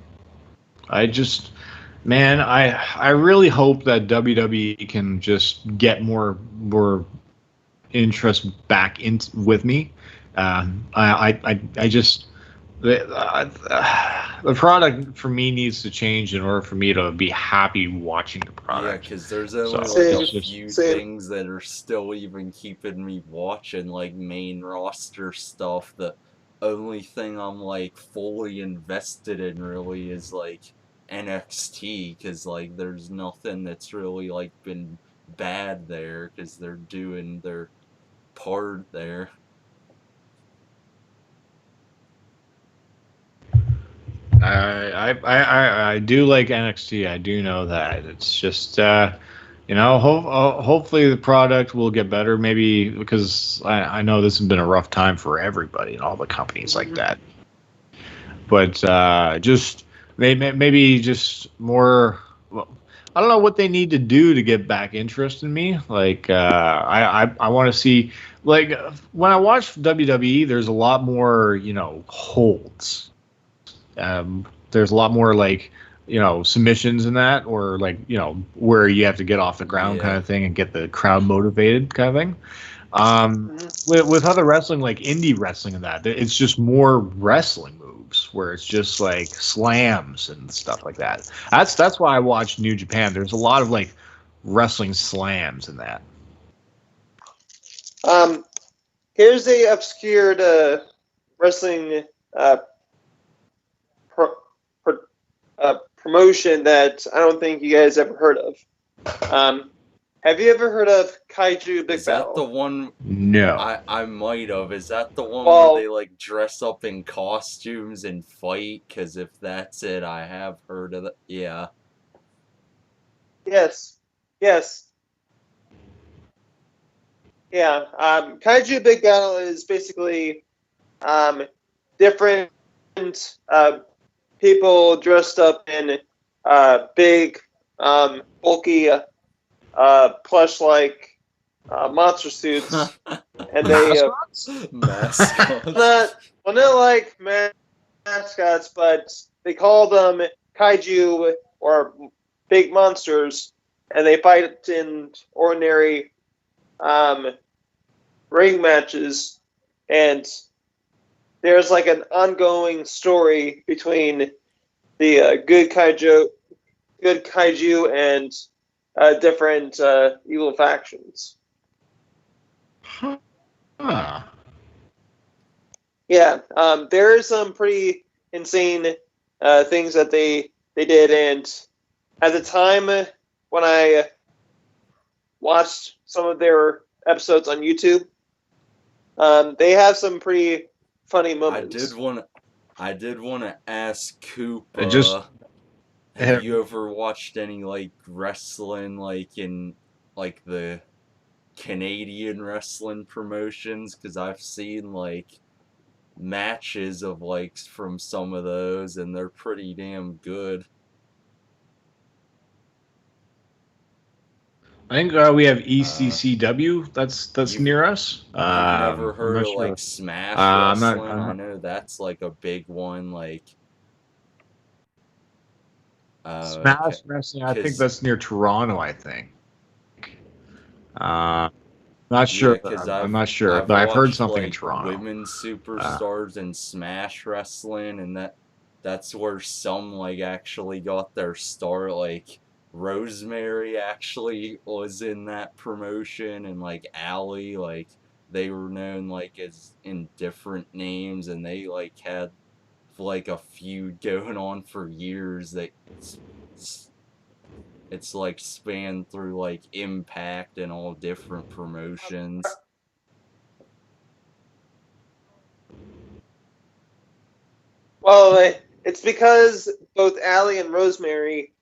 B: I just, man, I really hope that WWE can just get more interest back in with me. I just the product for me needs to change in order for me to be happy watching the
A: Yeah,
B: product.
A: because there's
B: So
A: only like a
C: Same,
B: it's just
A: few
C: same.
A: things that are still even keeping me watching, like main roster stuff. The only thing I'm like fully invested in really is like NXT, because like there's nothing that's really like been bad there, because they're doing their part there.
B: I do like NXT. I do know that. It's just hopefully the product will get better. Maybe because I know this has been a rough time for everybody and all the companies like
C: Mhm.
B: that. But just maybe just more. Well, I don't know what they need to do to get back interest in me. Like I want to see like when I watch WWE, there's a lot more holds. There's a lot more like submissions in that, or like where you have to get off the ground kind
A: Yeah.
B: of thing and get the crowd motivated kind of thing.
C: Mhm.
B: With other wrestling like indie wrestling and that, it's just more wrestling moves where it's just like slams and stuff like that. That's why I watch New Japan. There's a lot of like wrestling slams in that.
C: Um, Here's a obscured wrestling uh, pro- promotion that I don't think you guys ever heard of. Have you ever heard of Kaiju Big
A: Is that the
C: Battle?
A: one?
B: No.
A: I might have. Is that the one where they
C: Well,
A: like dress up in costumes and fight? Because if that's it, I have heard of it. Yeah.
C: yes, yes, yeah. Kaiju Big Battle is basically different uh, people dressed up in big, bulky, plush-like monster suits, and they
B: Mascots?
A: Mascots.
C: not not like mascots, but they call them kaiju or big monsters, and they fight in ordinary um, ring matches, and there's like an ongoing story between the good kaiju, and different evil factions.
B: Huh. Ah.
C: Yeah, there are some pretty insane things that they did, and at the time when I watched some of their episodes on YouTube, they have some pretty funny moments.
A: I did want to ask Coop.
B: It just
A: Have you ever watched any like wrestling, like in like the Canadian wrestling promotions? Because I've seen like matches of like from some of those, and they're pretty damn good.
B: I think we have ECCW. That's
A: You've
B: near us.
A: you've never
B: I'm
A: heard
B: not
A: of
B: sure.
A: like Smash
B: I'm not.
A: Wrestling?
B: I'm
A: I
B: not.
A: know that's like a big one. Like,
B: Smash Wrestling. I think
A: cause
B: that's near Toronto. I think. Uh, not
A: yeah,
B: sure.
A: cause
B: I'm not sure,
A: I've
B: but I've heard
A: watched
B: something in
A: like
B: Toronto.
A: women's
B: Uh,
A: superstars in Smash Wrestling, and that's where some like actually got their start. Like Rosemary actually was in that promotion, and like Allie, like they were known like as in different names, and they like had like a feud going on for years. That it's like spanned through like Impact and all different promotions.
C: Well, it's because both Allie and Rosemary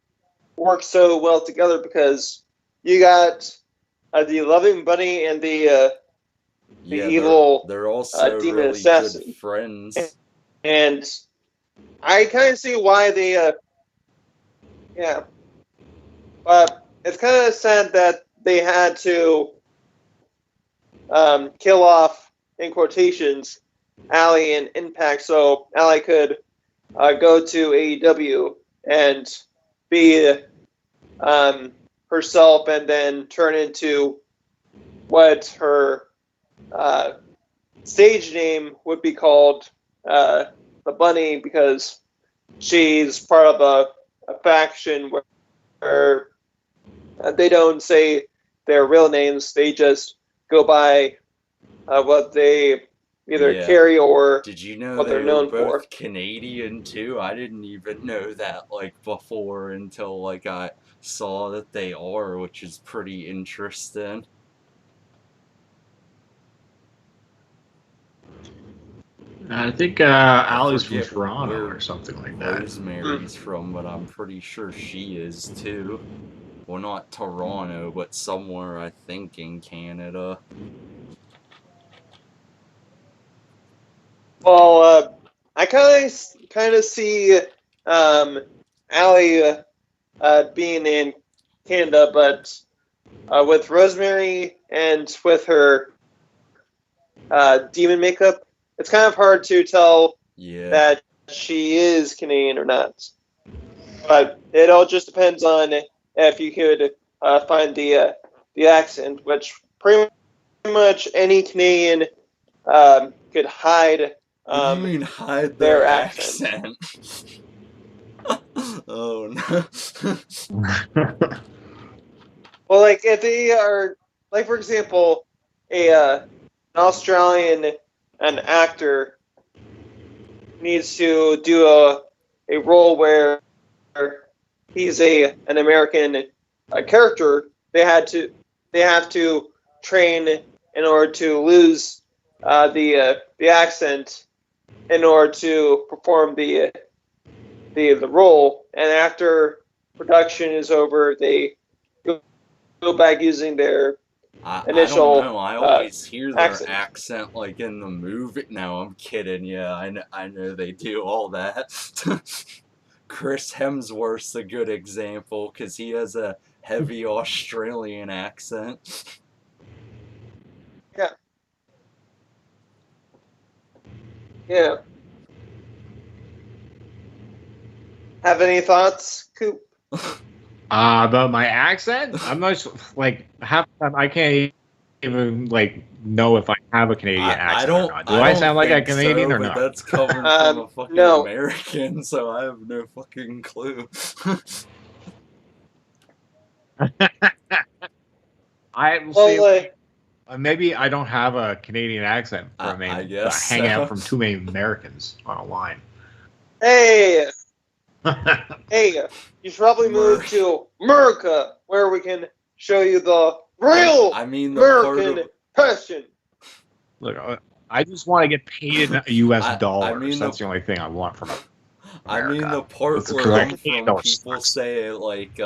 C: work so well together because you got the loving bunny and the
A: Yeah,
C: evil
A: they're also
C: demon
A: really good
C: assassin,
A: friends.
C: and I kind of see why they yeah, but it's kind of sad that they had to kill off in quotations Allie and Impact so Allie could go to AEW and be herself and then turn into what her stage name would be called, the Bunny, because she's part of a faction where they don't say their real names, they just go by what they either
A: Yeah.
C: carry or
A: Did you know
C: what
A: they
C: they're
A: were
C: known for.
A: both Canadian too? I didn't even know that like before until like I saw that they are, which is pretty interesting.
B: I think
A: I
B: Allie's from
A: forget
B: Toronto
A: where
B: or something like that.
A: Rosemary's from, but I'm pretty sure she is too. Well, not Toronto, but somewhere I think in Canada.
C: Well, I kind of see Allie being in Canada, but with Rosemary and with her demon makeup, it's kind of hard to tell
A: Yeah.
C: that she is Canadian or not. But it all just depends on if you could find the accent, which pretty much any Canadian could hide
A: What do you mean hide
C: their
A: their
C: accent.
A: accent? Oh no.
C: Well, like if they are, like for example, an Australian an actor needs to do a role where he's an American character, they have to train in order to lose the accent in order to perform the role. And after production is over, they go back using their
A: I don't
C: initial
A: know. I always hear their
C: accent.
A: accent like in the movie. No, I'm kidding. Yeah, I know they do all that. Chris Hemsworth's a good example because he has a heavy Australian accent.
C: Yeah, yeah. Have any thoughts, Coop?
B: About my accent, I'm not like half the time I can't even like know if I have a Canadian accent or not. Do I
A: don't
B: sound like a
A: think
B: Canadian
A: so,
B: or
A: but
B: not?
A: that's coming from a fucking
C: No.
A: American, so I have no fucking clue.
B: I will
C: Well,
B: say maybe I don't have a Canadian accent from
A: I guess
B: hanging out
A: so.
B: from too many Americans on a line.
C: Hey, hey, you should probably move
A: Merc.
C: to America, where we can show you the real
A: I mean, the part
C: American
A: of
C: passion.
B: Look, I just want to get paid in U.S.
A: I
B: dollars.
A: mean
B: That's the only thing I want from America.
A: I mean the part
B: That's
A: where
B: because
A: I'm
B: Canadian
A: from,
B: dollar
A: people
B: sucks.
A: say like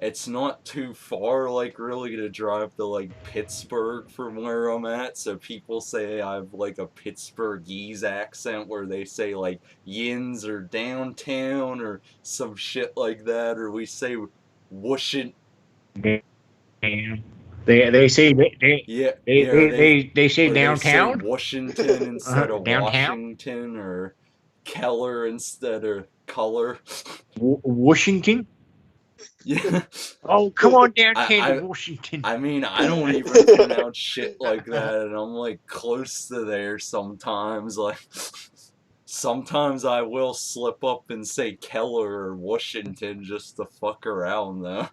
A: it's not too far, like, really to drive to, like, Pittsburgh from where I'm at, so people say I have, like, a Pittsburghese accent where they say, like, yins or downtown or some shit like that, or we say whooshin'.
B: Damn. They say
A: Yeah,
B: they say
A: or they say
B: downtown.
A: Washington instead of
B: Downtown.
A: Washington, or Keller instead of color.
B: Washington.
A: Yeah.
B: Oh, come on down to
A: I
B: Washington.
A: I mean, I don't even pronounce shit like that, and I'm like close to there sometimes. Like, sometimes I will slip up and say Keller or Washington just to fuck around, though.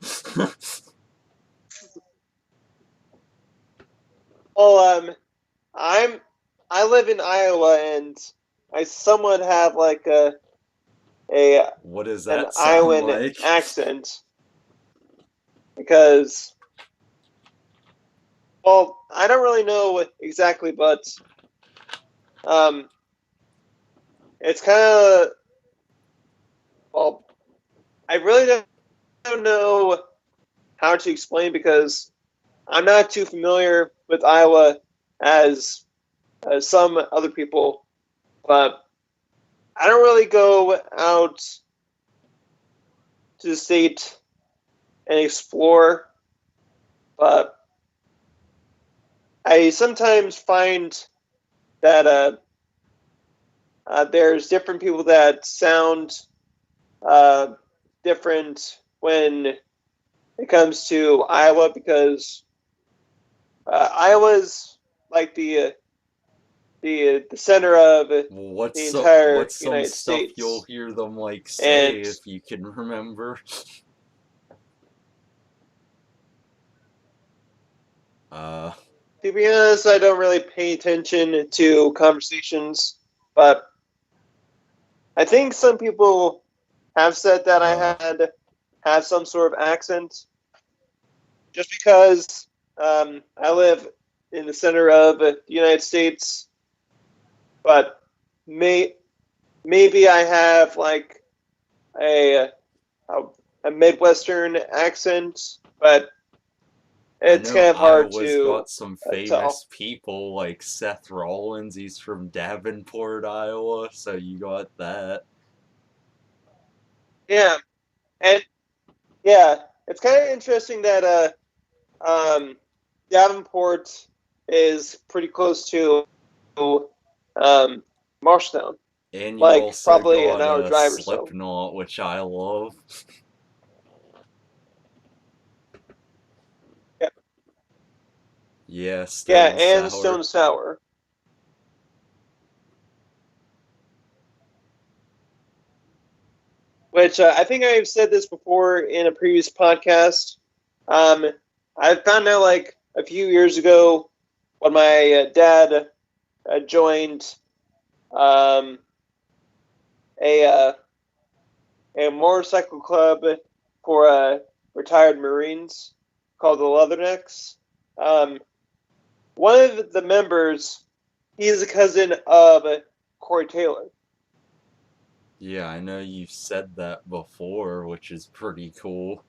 C: Well, I live in Iowa, and I somewhat have like a
A: What does
C: an
A: that sound
C: Iowan
A: like?
C: accent because, well, I don't really know exactly, but it's kind of, well, I really don't know how to explain because I'm not too familiar with Iowa as some other people, but I don't really go out to the state and explore, but I sometimes find that there's different people that sound different when it comes to Iowa because Iowa's like the center of the entire
A: What's some
C: United
A: stuff
C: States.
A: you'll hear them like say
C: And
A: if you can remember?
C: to be honest, I don't really pay attention to conversations, but I think some people have said that I have some sort of accent just because I live in the center of the United States, but maybe I have like a Midwestern accent, but it's
A: I know
C: kind of hard
A: Iowa's
C: to
A: got some famous
C: tell.
A: people like Seth Rollins. He's from Davenport, Iowa, so you got that.
C: Yeah, and yeah, it's kind of interesting that Davenport is pretty close to Marshtown,
A: And you
C: like
A: also
C: probably an
A: got
C: hour drive or so.
A: Slipknot, which I love.
C: Yeah,
A: Yeah,
C: yeah,
A: Stone
C: and
A: Sour.
C: Stone Sour. Which I think I've said this before in a previous podcast. I found out like a few years ago when my dad joined um, a motorcycle club for retired Marines called the Leathernecks. One of the members, he is a cousin of Corey Taylor.
A: Yeah, I know you've said that before, which is pretty cool.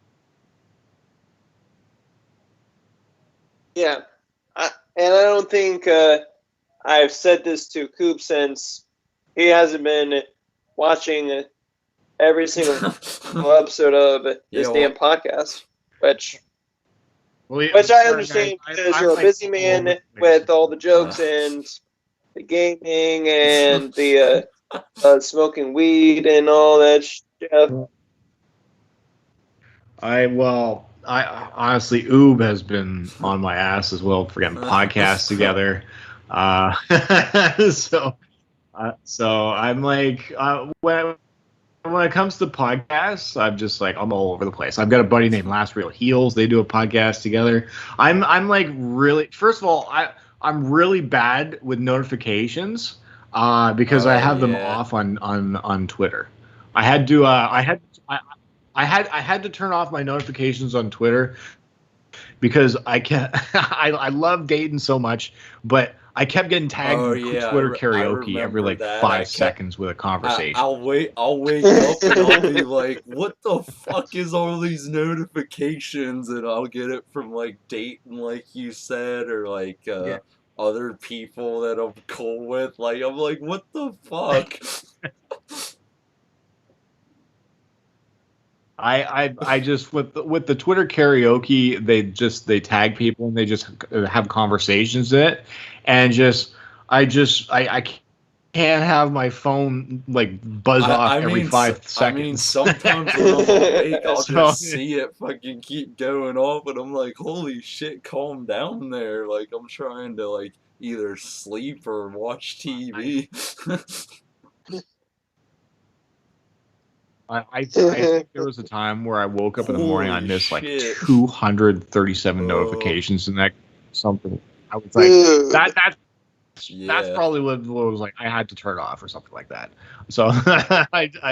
C: Yeah, and I don't think I've said this to Coop since he hasn't been watching every single episode of this damn podcast, which I understand because you're a busy man with all the jokes and the gaming and the smoking weed and all that stuff.
B: I honestly, Oob has been on my ass as well for getting podcasts together. So I'm like, when it comes to podcasts, I'm just like I'm all over the place. I've got a buddy named Last Real Heels. They do a podcast together. I'm like really. First of all, I'm really bad with notifications because I have them off on Twitter. I had to I had to turn off my notifications on Twitter because I can't. I love dating so much, but I kept getting tagged in Twitter karaoke every like 5 seconds with a conversation.
A: I'll wake up and I'll be like, "What the fuck is all these notifications?" And I'll get it from like dating, like you said, or like other people that I'm cool with. Like I'm like, "What the fuck?"
B: I just with the Twitter karaoke, they tag people and they just have conversations in it, and I can't have my phone like buzz off every 5 seconds.
A: I mean, sometimes when I'm awake, I'll just see it fucking keep going off, and I'm like, holy shit, calm down there. Like I'm trying to like either sleep or watch TV.
B: I think there was a time where I woke up in the morning, I missed like 237 notifications, and that something I was like that's probably what was like I had to turn off or something like that. So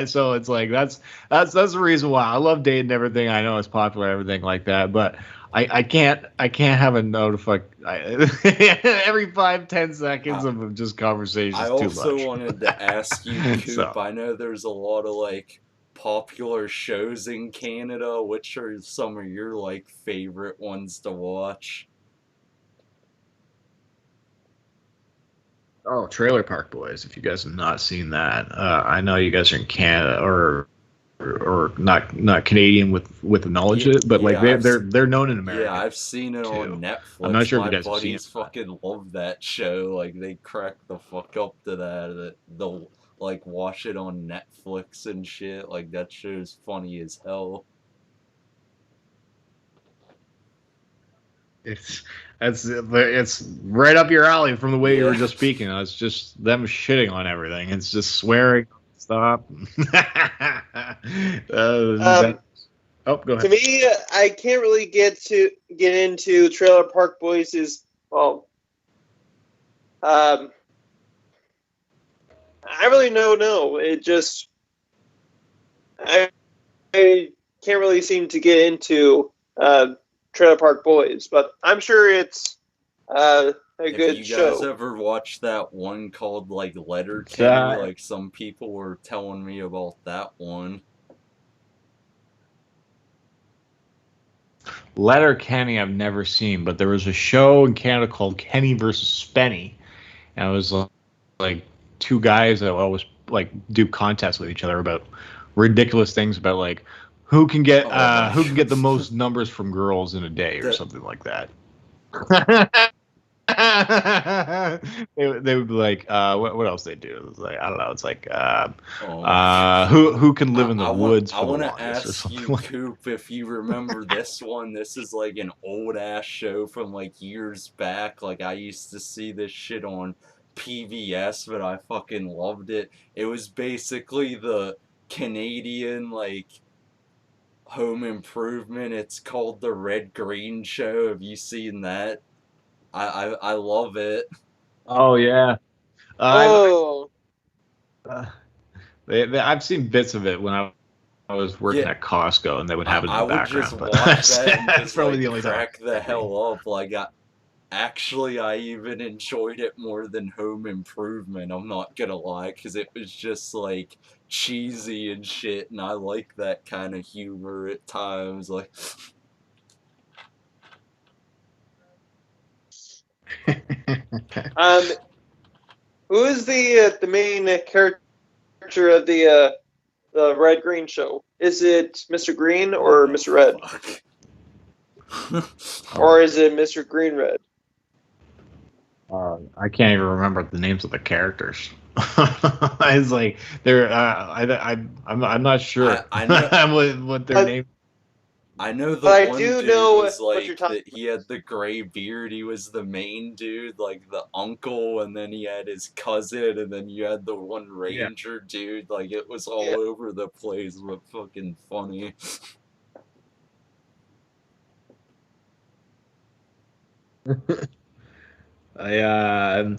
B: so it's like that's the reason why I love dating everything. I know it's popular, everything like that, but I can't have a notify every 5-10 seconds of just conversations.
A: I also wanted to ask you, Coop. I know there's a lot of like popular shows in Canada. Which are some of your like favorite ones to watch?
B: Oh, Trailer Park Boys! If you guys have not seen that, I know you guys are in Canada or not Canadian with the knowledge of it, but like they're known in America.
A: Yeah, I've seen it on Netflix.
B: I'm not sure if
A: my
B: you guys have seen it.
A: Fucking love that show. Like they crack the fuck up to that. They'll like watch it on Netflix and shit. Like that show's funny as hell.
B: It's right up your alley from the way you were just speaking. It's just them shitting on everything. It's just swearing. Stop. Go ahead.
C: To me, I can't really get into Trailer Park Boys. I really no. It just I can't really seem to get into Trailer Park Boys, but I'm sure it's a good show.
A: Have you guys ever watched that one called like Letterkenny? Like some people were telling me about that one.
B: Letterkenny I've never seen, but there was a show in Canada called Kenny versus Spenny, and it was like two guys that always like do contests with each other about ridiculous things about like who can get the most numbers from girls in a day or something like that. they would be like, what else they do? It's like I don't know. It's like who can live in the woods?
A: I want to ask you, Coop, if you remember this one. This is like an old ass show from like years back. Like I used to see this shit on PBS, but I fucking loved it. It was basically the Canadian like Home Improvement. It's called The Red Green Show. Have you seen that? I love it.
B: Oh yeah. I've seen bits of it when I was working at Costco, and they would have it in the background.
A: I would just watch that and just probably like, the only crack the hell up. Like I even enjoyed it more than Home Improvement. I'm not gonna lie, because it was just like cheesy and shit, and I like that kind of humor at times. Like.
C: Who is the main character of the Red Green Show? Is it Mr. Green or Mr. Red? Or is it Mr. Green Red?
B: I can't even remember the names of the characters. It's like they're I'm not sure.
A: I know
B: what their name.
A: I know the
C: But I
A: one
C: do
A: dude
C: know
A: was
C: what you're
A: like
C: talking
A: that. He had the gray beard. He was the main dude, like the uncle, and then he had his cousin, and then you had the one
B: Yeah.
A: ranger dude. Like it was all
C: Yeah.
A: over the place, but fucking funny.
B: I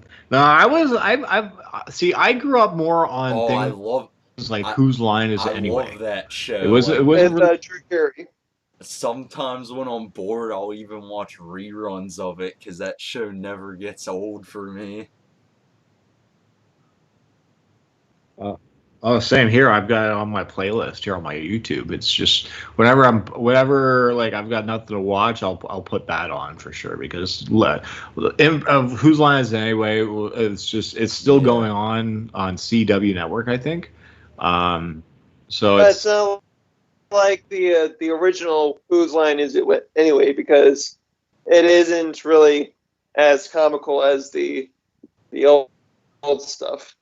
B: grew up more on
A: Oh,
B: things like
A: I,
B: Whose Line Is It
A: I
B: Anyway?
A: love that
B: It
A: show.
B: was it
A: Like
B: wasn't
C: with
B: really
C: Drew Carey.
A: sometimes when I'm bored, I'll even watch reruns of it because that show never gets old for me.
B: Oh, same here. I've got it on my playlist here on my YouTube. It's just whenever like I've got nothing to watch, I'll put that on for sure because of Whose Line Is It Anyway? It's still
A: Yeah.
B: going on CW Network, I think. So
C: But it's not like the original Whose Line Is It With anyway, because it isn't really as comical as the old stuff.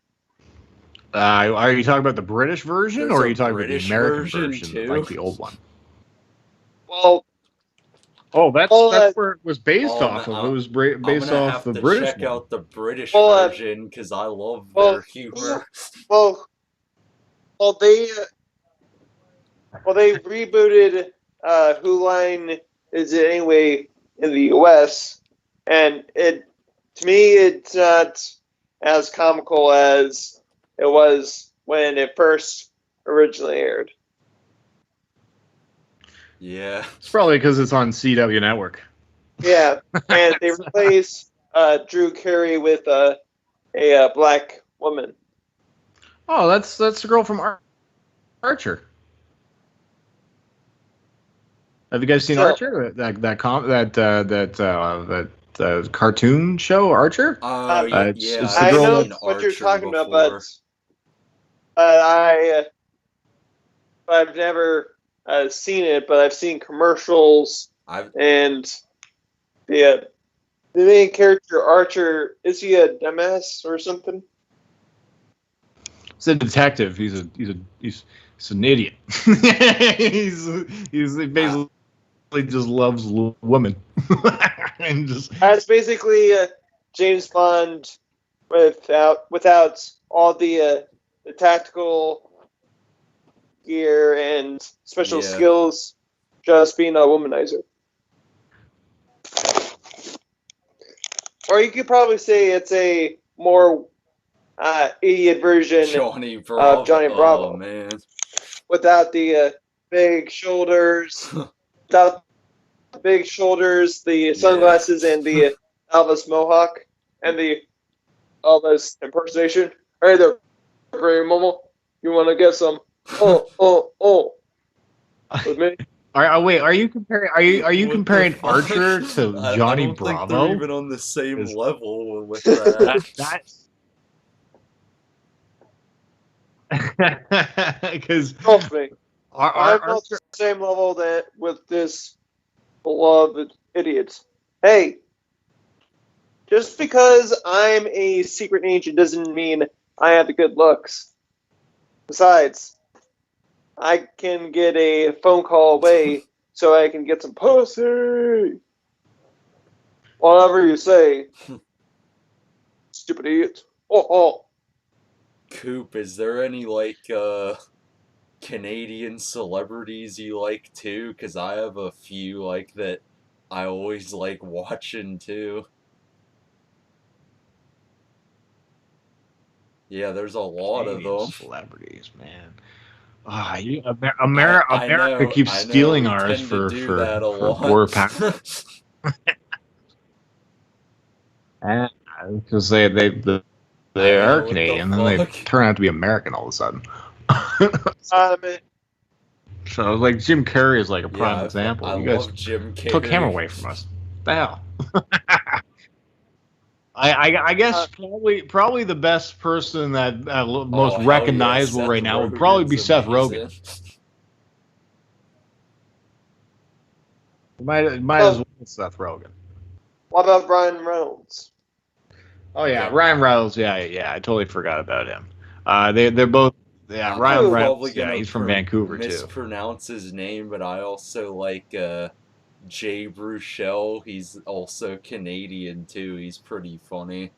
B: Are you talking about the British version,
A: There's
B: or are
A: a
B: you talking about the
A: British
B: American
A: version,
B: version,
A: too?
B: like the old one?
C: Well,
B: Oh, that's where it was based
A: Oh,
B: off of.
A: I'm
B: It was
A: I'm
B: based
A: gonna
B: off
A: have
B: the
A: to
B: British
A: check
B: one.
A: out the British
C: Well,
A: version because I love
C: well,
A: their humor.
C: well, well, they rebooted Who Line Is It Anyway in the U.S. and to me it's not as comical as it was when it first originally aired.
A: Yeah.
B: It's probably because it's on CW Network.
C: Yeah, and they replaced Drew Carey with a black woman.
B: Oh, that's the girl from Archer. Have you guys seen
C: So-
B: Archer? That cartoon show Archer?
A: Yeah,
B: it's the
C: I
B: girl
C: know
B: that-
C: what you're
A: Archer
C: talking about,
A: before.
C: but I've never seen it. But I've seen commercials, and the main character Archer, is he a dumbass or something?
B: He's a detective. He's an idiot. He basically just loves women and just.
C: That's basically James Bond without all the tactical gear and special
A: Yeah.
C: skills, just being a womanizer. Or you could probably say it's a more idiot version
A: Johnny Bravo.
C: of Johnny Bravo,
A: Oh man.
C: without the big shoulders, the sunglasses, and the Elvis mohawk, and the Elvis impersonation. Hey there, Gray Momo. You want to get some? Oh. With me?
B: Wait, are you comparing? Are you
A: What
B: comparing
A: the fuck?
B: Archer to Johnny
A: I don't think
B: Bravo?
A: they're even on the same
B: Is-
A: level with that.
B: Because
C: Trust me. I'm not
B: Archer,
C: the same level that with this beloved idiot. Hey, just because I'm a secret agent doesn't mean I have the good looks. Besides, I can get a phone call away so I can get some pussy. Whatever you say, stupid idiot. Oh.
A: Coop, is there any like Canadian celebrities you like too? Because I have a few like that I always like watching too. Yeah, there's a lot
B: Canadian
A: of them.
B: celebrities, man. America
A: I know,
B: keeps
A: I know,
B: stealing
A: we
B: ours
A: tend
B: for
A: to do that a
B: for
A: lot.
B: poor pack. Because they
A: I
B: are
A: know, what
B: Canadian,
A: the
B: and they
A: fuck?
B: turn out to be American all of a sudden.
C: Man.
B: So like Jim Carrey is like a prime
A: Yeah,
B: example.
A: I
B: You guys
A: love Jim Carrey.
B: took him away from us. What the hell? I guess probably the best person that most
A: Oh, hell yeah,
B: recognizable
A: Seth
B: right now would probably be
A: Rogen's
B: Seth
A: amazing.
B: Rogen. Might as well Seth Rogen.
C: What about Ryan Reynolds?
B: Oh yeah,
A: Yeah.
B: Ryan Reynolds. Yeah, I totally forgot about him. They're both Yeah,
A: I'm
B: Ryan
A: probably
B: Reynolds. Yeah,
A: gonna
B: he's from Vancouver too.
A: mispronounce his name, but I also like Jay Bruchel. He's also Canadian too. He's pretty funny.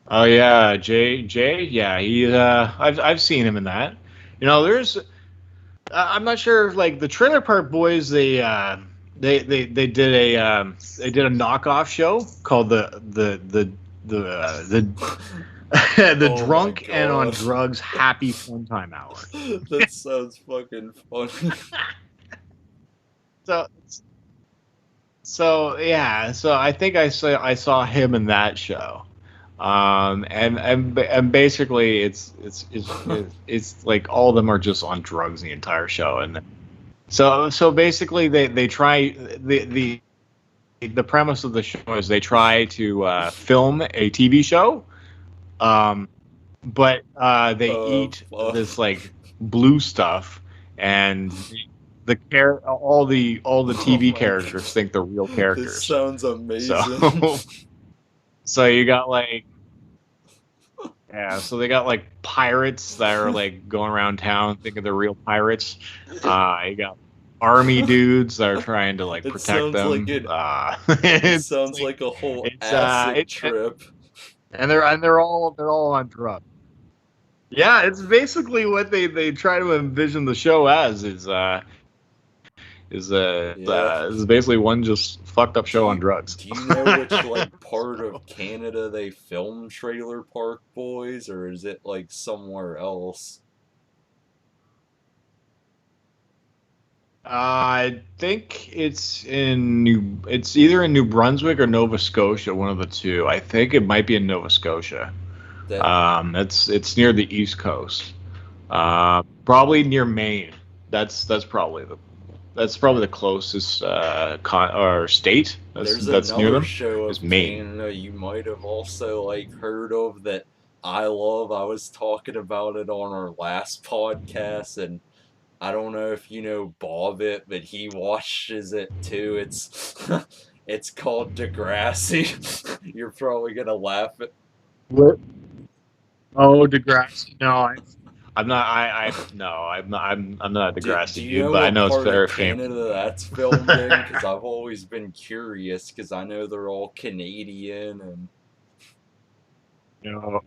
B: Oh yeah, Jay. Yeah, I've seen him in that. You know, I'm not sure if, like, the Trailer Park Boys. They did a knockoff show called the the
A: Oh my
B: Drunk and on
A: god.
B: Drugs Happy Fun Time Hour.
A: That sounds fucking funny.
B: So so I think I saw him in that show. And basically it's like all of them are just on drugs the entire show. And so basically they try the premise of the show is they try to film a TV show, but they eat
A: fuck.
B: this like blue stuff, and all the TV
A: my
B: characters
A: God.
B: think they're real
A: This
B: characters.
A: sounds amazing.
B: So so you got like so they got like pirates that are like going around town thinking they're real pirates. You got army dudes that are trying to like
A: It
B: protect
A: sounds
B: them.
A: like it sounds like a whole acid trip.
B: And they're all on drugs. Yeah, it's basically what they try to envision the show as is basically one just fucked up show on drugs.
A: Do you know which like part of Canada they filmed Trailer Park Boys, or is it like somewhere else?
B: I think it's either in New Brunswick or Nova Scotia, one of the two. I think it might be in Nova Scotia. It's near the East Coast. Probably near Maine. That's probably the closest or state
A: There's
B: that's near
A: another
B: them.
A: show
B: Is
A: of
B: Maine.
A: Canada you might have also like heard of that I love. I was talking about it on our last podcast, and I don't know if you know Bobbit, but he watches it too. It's it's called Degrassi. You're probably gonna laugh at.
B: What? Oh, Degrassi. No, I'm not. No, I'm not. I'm not a Degrassi
A: Do you
B: dude,
A: know
B: but I
A: what
B: know it's
A: part
B: very
A: of
B: famous.
A: Canada that's filmed in? Because I've always been curious, because I know they're all Canadian and.
B: No,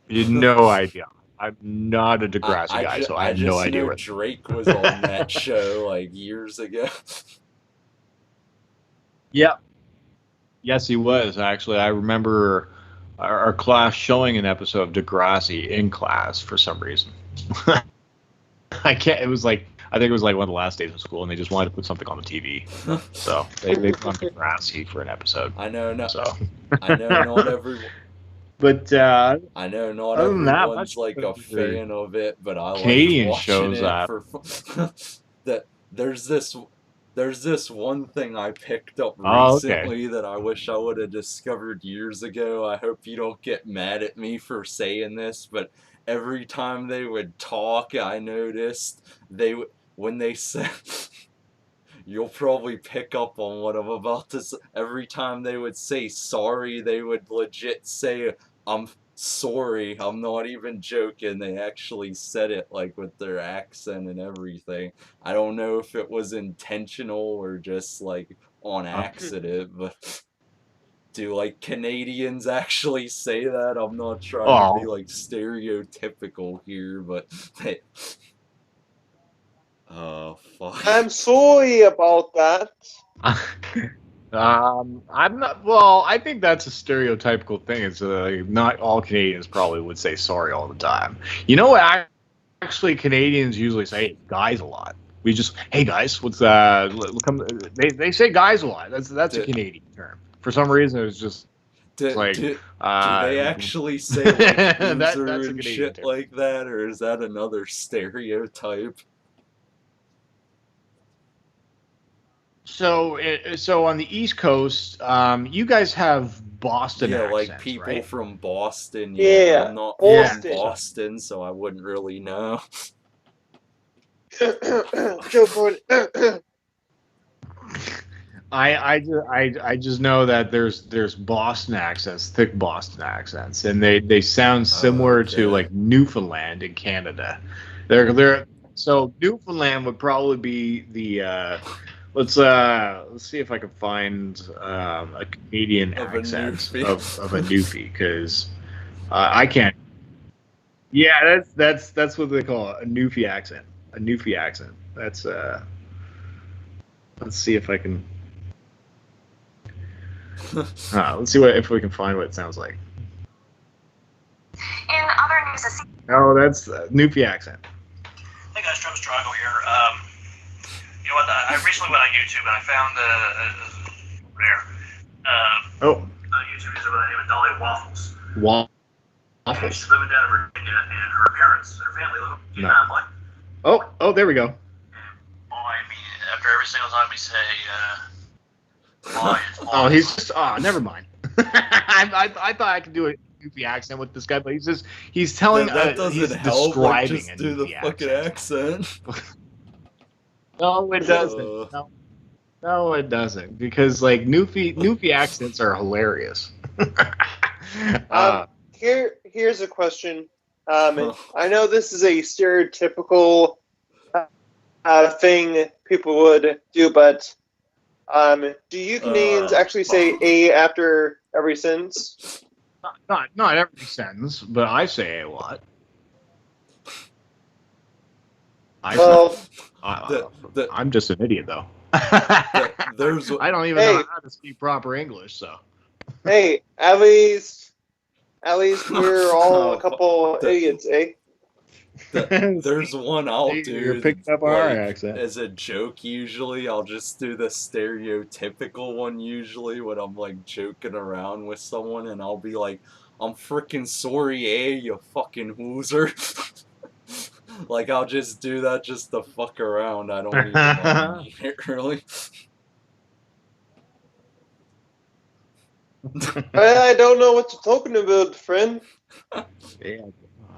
B: you no idea. I'm not a Degrassi guy, so I have no idea
A: know
B: where.
A: Drake was on that show like years ago.
B: Yeah. Yes, he was actually. I remember our class showing an episode of Degrassi in class for some reason. I can't. It was like I think it was like one of the last days of school, and they just wanted to put something on the TV, so they put on Degrassi for an episode.
A: I know not.
B: So
A: I know not everyone.
B: But
A: I know not
B: other than that,
A: everyone's like a fan of it, but I
B: Canadian
A: like watching
B: shows
A: it
B: that.
A: for that. There's this one thing I picked up
B: Oh, okay.
A: recently that I wish I would have discovered years ago. I hope you don't get mad at me for saying this, but every time they would talk, I noticed when they said. You'll probably pick up on what I'm about to say. Every time they would say sorry, they would legit say, I'm sorry. I'm not even joking. They actually said it like with their accent and everything. I don't know if it was intentional or just like on accident, but do like Canadians actually say that? I'm not trying to be like stereotypical here, but they. Oh, fuck.
C: I'm sorry about that.
B: I'm not. Well, I think that's a stereotypical thing. It's not all Canadians probably would say sorry all the time. You know what? Actually, Canadians usually say guys a lot. We just, hey guys, what's come? They say guys a lot. That's a Canadian term. For some reason, it's just like.
A: Do they actually say like loser and shit
B: term.
A: like that, or is that another stereotype?
B: So on the East Coast, you guys have Boston accents,
A: like people
B: right?
A: from Boston.
C: Yeah,
A: I'm not
C: Boston.
A: from Boston, so I wouldn't really know.
C: Joe Gordon.
B: I just know that there's Boston accents, thick Boston accents, and they sound similar to
A: Okay.
B: like Newfoundland in Canada. They're so Newfoundland would probably be the let's see if I can find a Canadian
A: Of a
B: accent
A: Newfie.
B: of a Newfie because I can't. Yeah, that's what they call it, a Newfie accent. A Newfie accent. That's let's see if I can. Let's see if we can find what it sounds like.
D: In other news,
B: Oh, that's Newfie accent.
D: hey guys, Travis Drago here. You know what? I recently went on YouTube and I found
B: Oh,
D: YouTube user by the name of Dolly Waffles.
B: waffles.
D: She's living down in Virginia, and her parents and her family live in Vietnam.
B: Oh, there we go.
D: Boy, I mean, after every single time we say, why it's
B: Oh, he's just. Oh, never mind. I thought I could do a Newfie accent with this guy, but he's telling.
A: That doesn't
B: he's
A: help. Like,
B: describing
A: just
B: a
A: do the
B: Newfie
A: fucking accent.
B: No, it doesn't. No, it doesn't. Because like Newfie accents are hilarious.
C: Here's a question. I know this is a stereotypical thing people would do, but do you Canadians actually say "a" after every sentence?
B: Not every sentence, but I say a lot.
C: Well,
B: I'm just an idiot, though.
A: There's
B: I don't even know how to speak proper English, so.
C: hey, at least we're all a couple idiots, eh?
A: There's one I'll do.
B: You're picking up our
A: like,
B: accent.
A: as a joke. Usually, I'll just do the stereotypical one. Usually, when I'm like joking around with someone, and I'll be like, "I'm freaking sorry, eh, you fucking hooser." Like, I'll just do that just to fuck around. I don't even mean it, really.
C: I don't know what you're talking about, friend.
B: Yeah.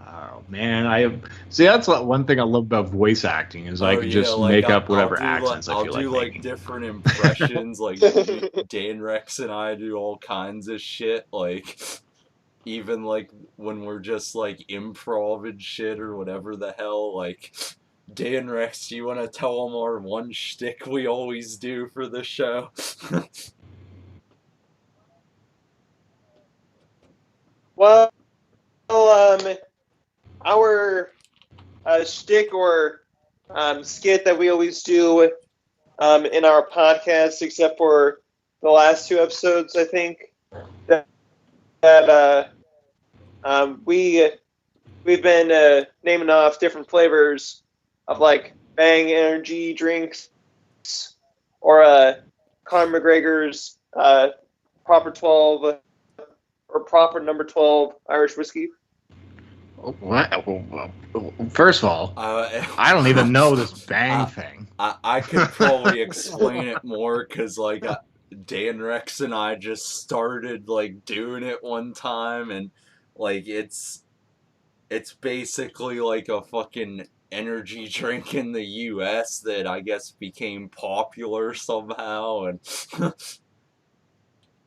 B: Oh man, see that's one thing I love about voice acting is I can just
A: like,
B: make up whatever
A: I'll
B: accents I feel like
A: do like
B: making.
A: different impressions. Like Dan Rex and I do all kinds of shit. Like even like when we're just like improv and shit or whatever the hell. Like Dan Rex, do you want to tell them our one shtick we always do for the show?
C: Well, our shtick or skit that we always do in our podcast, except for the last two episodes, I think that we've been naming off different flavors of like Bang energy drinks or Conor McGregor's proper 12 or proper number 12 Irish whiskey.
B: What? First of all, I don't even know this Bang thing.
A: I could probably explain it more because like Dan Rex and I just started like doing it one time, and like it's basically like a fucking energy drink in the US that I guess became popular somehow, and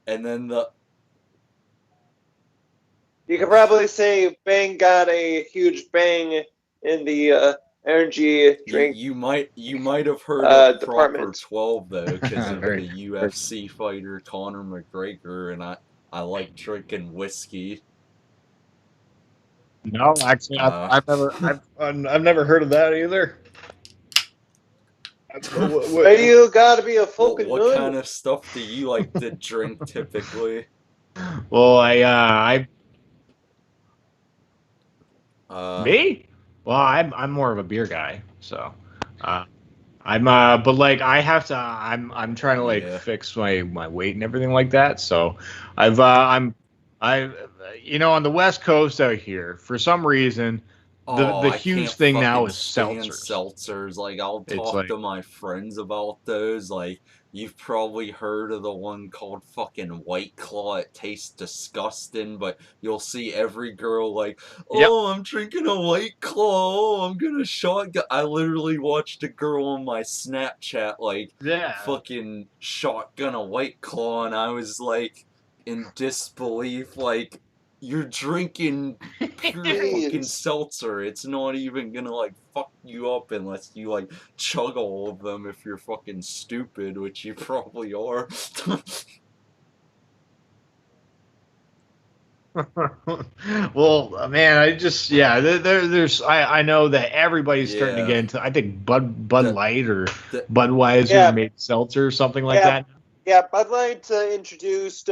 A: and then
C: you could probably say Bang got a huge bang in the energy drink.
A: you might have heard of proper
C: department.
A: 12 though, because of
B: Very-
A: the UFC fighter Conor McGregor, and I like drinking whiskey.
B: No, actually, I've never heard of that either.
C: But you gotta be a fucking
A: What
C: nut.
A: kind of stuff do you like to drink typically?
B: Well, I me? Well, I'm more of a beer guy, so but like I have to. I'm trying to like fix my weight and everything like that. So I'm on the West Coast out here for some reason.
A: Oh,
B: the
A: I
B: huge
A: can't
B: thing now
A: fucking
B: is
A: stand
B: seltzers.
A: seltzers. Like, I'll
B: It's
A: talk
B: like,
A: to my friends about those. Like, you've probably heard of the one called fucking White Claw. It tastes disgusting, but you'll see every girl like,
B: yep,
A: oh, I'm drinking a White Claw. Oh, I'm gonna shotgun. I literally watched a girl on my Snapchat, like,
B: yeah.
A: fucking shotgun a White Claw, and I was like, in disbelief, like, you're drinking pure fucking
C: Jeez.
A: seltzer. It's not even gonna like fuck you up unless you like chug all of them if you're fucking stupid, which you probably are.
B: Well, man, I know that everybody's starting to
A: Yeah.
B: get into. I think Bud
A: The
B: Light or
A: the
B: Budweiser
C: Yeah,
B: made seltzer or something like
C: yeah,
B: that.
C: yeah. Bud Light introduced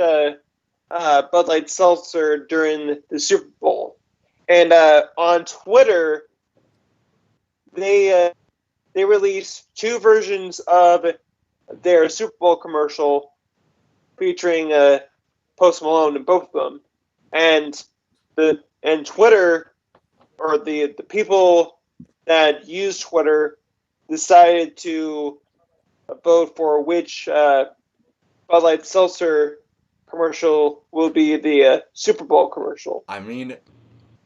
C: Bud Light Seltzer during the Super Bowl, and on Twitter they released two versions of their Super Bowl commercial featuring Post Malone in both of them, and Twitter, or the people that use Twitter, decided to vote for which Bud Light Seltzer commercial will be the Super Bowl commercial.
A: I mean,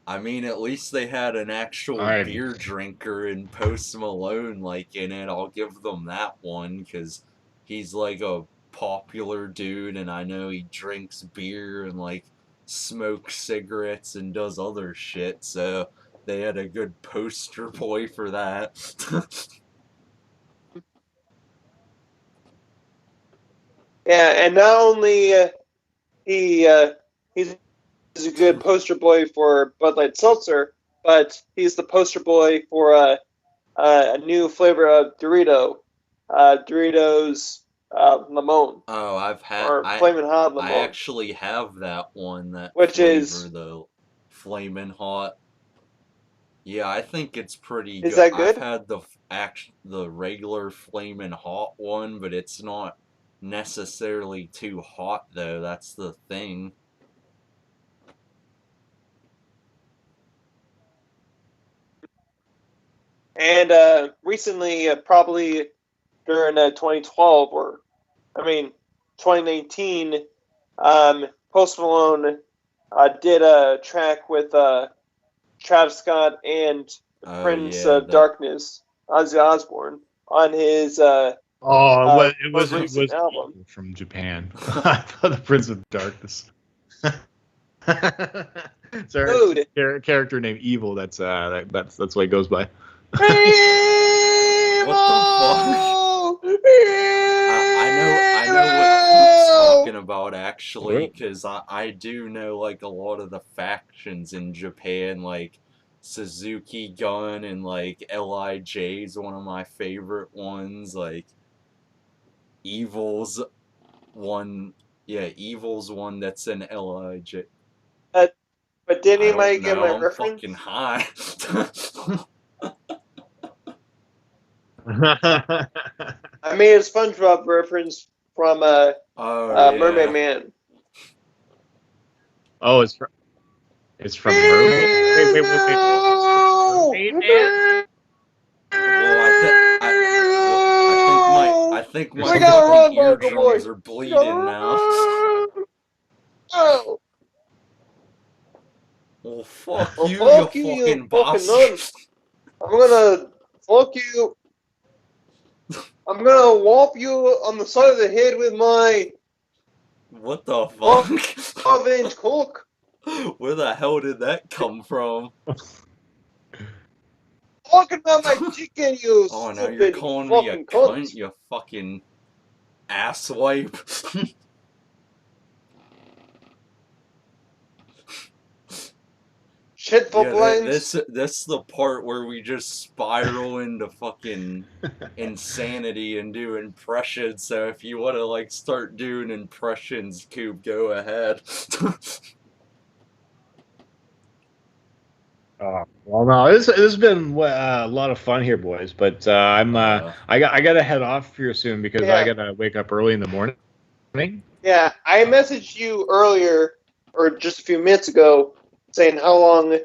A: at least they had an actual
B: I
A: beer drinker in Post Malone like in it. I'll give them that one because he's like a popular dude, and I know he drinks beer and like smokes cigarettes and does other shit. So they had a good poster boy for that.
C: Yeah, and not only he's a good poster boy for Bud Light Seltzer, but he's the poster boy for a new flavor of Doritos Limon,
A: Oh,
C: or Flamin' Hot
A: I
C: Limon,
A: actually have that one, that
C: which
A: flavor,
C: is
A: the Flamin' Hot. Yeah, I think it's pretty
C: is
A: good.
C: that
A: I've
C: good?
A: had the regular Flamin' Hot one, but it's not necessarily too hot though. That's the thing.
C: And recently, probably during 2012, or I mean 2019, Post Malone did a track with Travis Scott and the
A: Oh
C: Prince
A: yeah,
C: of
A: that
C: Darkness, Ozzy Osbourne, on his
B: Oh,
C: most
B: it
C: recent
B: was
C: album.
B: from Japan. I thought the Prince of Darkness. Sorry,
C: Dude.
B: character named Evil. That's what he goes by.
A: what the fuck? I know what Coop's talking about actually, because I do know like a lot of the factions in Japan, like Suzuki Gun and like LIJ's one of my favorite ones, like Evil's one, yeah, Evil's one that's in LIJ.
C: But did
A: I don't
C: anybody get my
A: know, I'm fucking
C: reference?
A: high.
C: I made a SpongeBob reference from
A: Oh
C: Mermaid
A: yeah.
C: Man.
B: Oh, it's from Mermaid. Wait. Mermaid Man?
A: Well, I think
B: There's
A: my
C: We
B: something
C: got
B: called.
C: wrong,
A: fucking
C: Uncle Boy.
A: eardrums are bleeding now.
C: Oh,
A: Well, fuck
C: well,
A: you, you
C: fuck you, you
A: fucking
C: fucking
A: boss.
C: nun. I'm gonna fuck you. I'm gonna whop you on the side of the head with my
A: What the fuck?
C: 12-inch cook.
A: Where the hell did that come from?
C: Talking about my chicken, you
A: Oh, now you're
C: stupid
A: calling me a
C: fucking
A: cunt,
C: cunt.
A: you fucking asswipe.
C: Shit for
A: Yeah,
C: blinds.
A: that's the part where we just spiral into fucking insanity and do impressions. So if you want to like start doing impressions, Coop, go ahead.
B: Oh, well, no, this has been a lot of fun here, boys. But I got to head off here soon because I
C: Yeah.
B: got to wake up early in the morning.
C: Yeah, I messaged you earlier, or just a few minutes ago, saying how long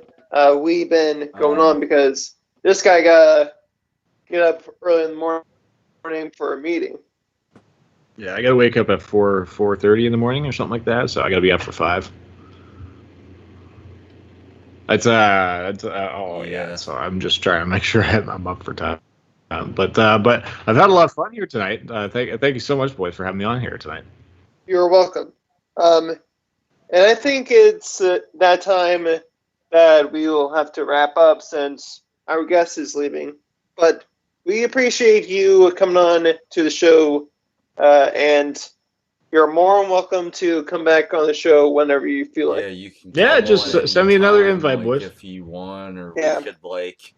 C: we've been going on because this guy got to get up early in the morning for a meeting.
B: Yeah, I gotta wake up at 4:30 in the morning or something like that, so I gotta be up for 5. Yeah. So I'm just trying to make sure I'm up for time. But I've had a lot of fun here tonight. Thank you so much, boys, for having me on here tonight.
C: You're welcome. And I think it's that time that we will have to wrap up since our guest is leaving. But we appreciate you coming on to the show, and you're more than welcome to come back on the show whenever you feel like.
A: Yeah, you can.
B: Yeah, just send me another invite,
A: like,
B: boys.
A: if you want, or
C: Yeah.
A: we could like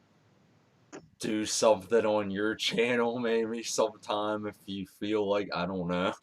A: do something on your channel maybe sometime if you feel like. I don't know.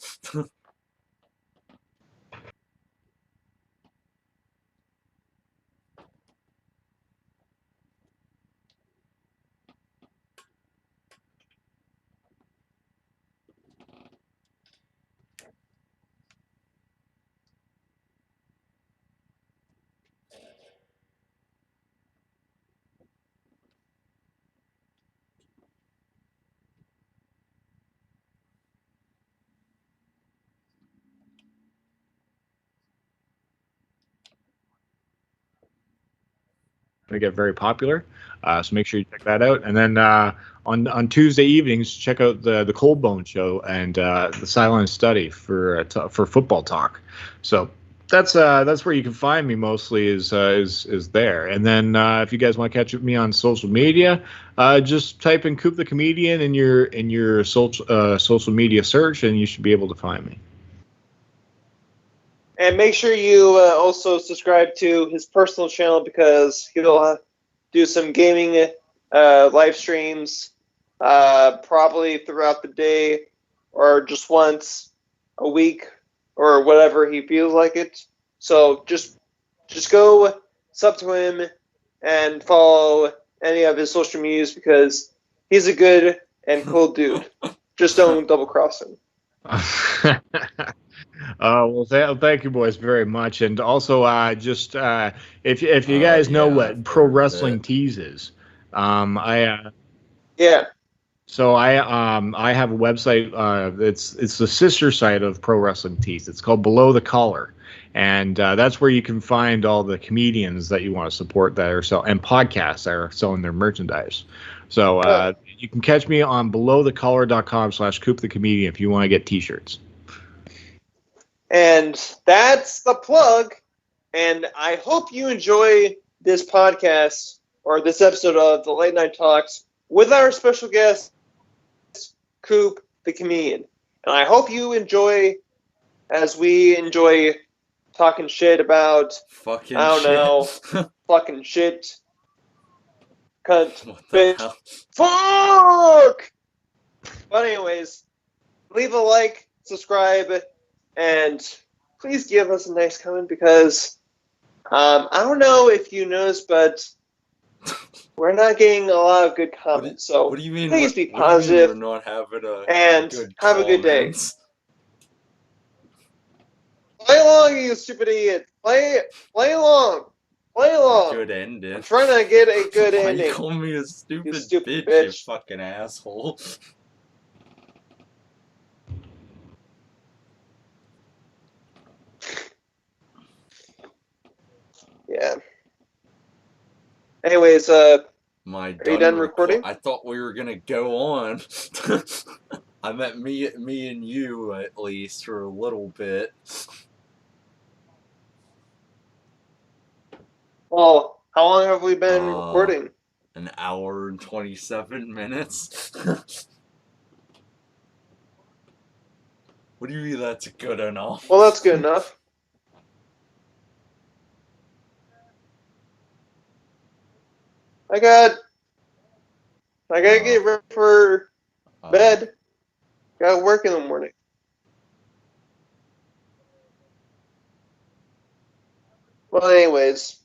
B: Going to get very popular, so make sure you check that out. And then on Tuesday evenings, check out the Cold Bone Show and the Silent Study for football talk. So that's where you can find me mostly is there. And then if you guys want to catch me on social media, just type in Coop the Comedian in your social media search, and you should be able to find me.
C: And make sure you also subscribe to his personal channel because he'll do some gaming live streams probably throughout the day or just once a week or whatever he feels like it. So just go sub to him and follow any of his social medias because he's a good and cool dude. Just don't double cross him.
B: Well, thank you, boys, very much. And also, just if you guys know what Pro Wrestling Tees is,
C: yeah.
B: So I have a website. It's the sister site of Pro Wrestling Tees. It's called Below the Collar, and that's where you can find all the comedians that you want to support that are and podcasts that are selling their merchandise. So you can catch me on belowthecollar.com/Coop the Comedian if you want to get T-shirts.
C: And that's the plug. And I hope you enjoy this podcast or this episode of the Late Night Talks with our special guest, Coop the Comedian. And I hope you enjoy as we enjoy talking shit about
A: fucking
C: fucking shit. Cunt.
A: What the
C: Bitch.
A: hell?
C: Fuck! But anyways, leave a like, subscribe, and please give us a nice comment because I don't know if you noticed, but we're not getting a lot of good comments. So
A: what do you mean?
C: Please be positive
A: we're not having
C: and
A: good
C: have a good day.
A: comments?
C: Play along, you stupid idiot. Play along. Play along.
A: Good ending.
C: I'm trying to get a good
A: Why
C: ending.
A: you call me a stupid bitch,
C: bitch,
A: you fucking asshole?
C: Yeah. Anyways, are you done recording?
A: I thought we were gonna go on. I meant me and you at least for a little bit.
C: Well, how long have we been recording?
A: An hour and 27 minutes. What do you mean that's good enough?
C: Well, that's good enough. I gotta get ready for bed. Gotta work in the morning. Well, anyways,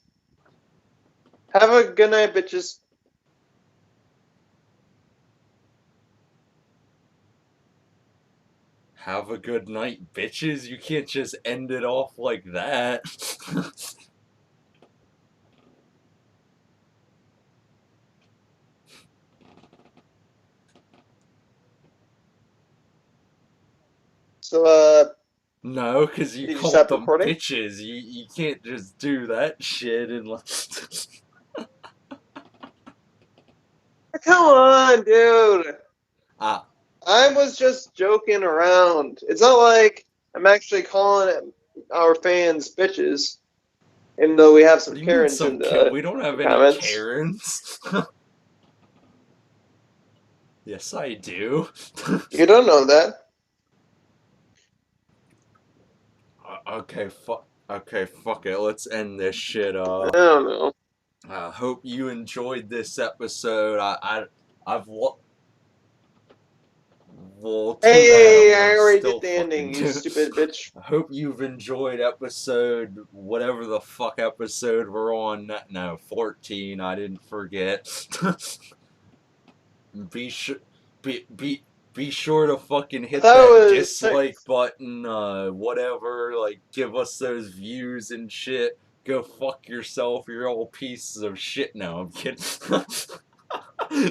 C: have a good night, bitches.
A: Have a good night, bitches. You can't just end it off like that.
C: So,
A: No, because
C: Did
A: you
C: you
A: called
C: stop
A: them
C: recording?
A: bitches. You can't just do that shit and like.
C: come on, dude.
A: Ah,
C: I was just joking around. It's not like I'm actually calling our fans bitches, even though we have
A: what
C: some
A: do you mean
C: Karens
A: some
C: in the
A: we don't have any
C: comments.
A: Karens. Yes, I do.
C: You don't know that.
A: Okay, fuck it. Let's end this shit.
C: I don't know.
A: I hope you enjoyed this episode. I've well, too bad. I'm
C: Hey, I
A: gonna
C: already
A: still
C: did the ending,
A: fucking
C: you
A: do.
C: stupid bitch.
A: I hope you've enjoyed episode whatever the fuck episode we're on. No, 14. I didn't forget. be sure, be sure to fucking hit
C: That
A: that
C: was
A: dislike button. Whatever. Like, give us those views and shit. Go fuck yourself. You're all pieces of shit. No, I'm kidding.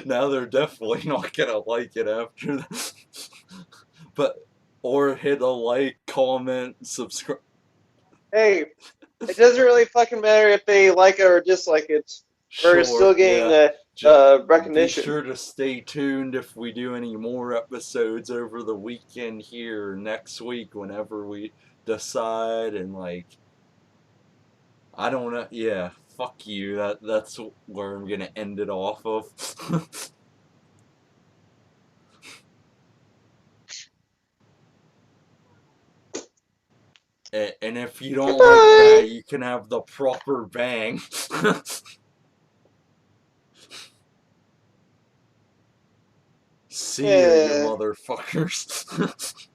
A: Now they're definitely not gonna like it after that. But or hit a like, comment, subscribe.
C: Hey, it doesn't really fucking matter if they like it or dislike it. We're still
A: Sure,
C: getting
A: yeah. Just be
C: recognition.
A: sure to stay tuned if we do any more episodes over the weekend here next week whenever we decide and like I don't know. Yeah, fuck you. That's where I'm gonna end it off of. And if you don't like
C: Goodbye.
A: that, you can have the proper bang. See ya, you
C: Yeah.
A: motherfuckers.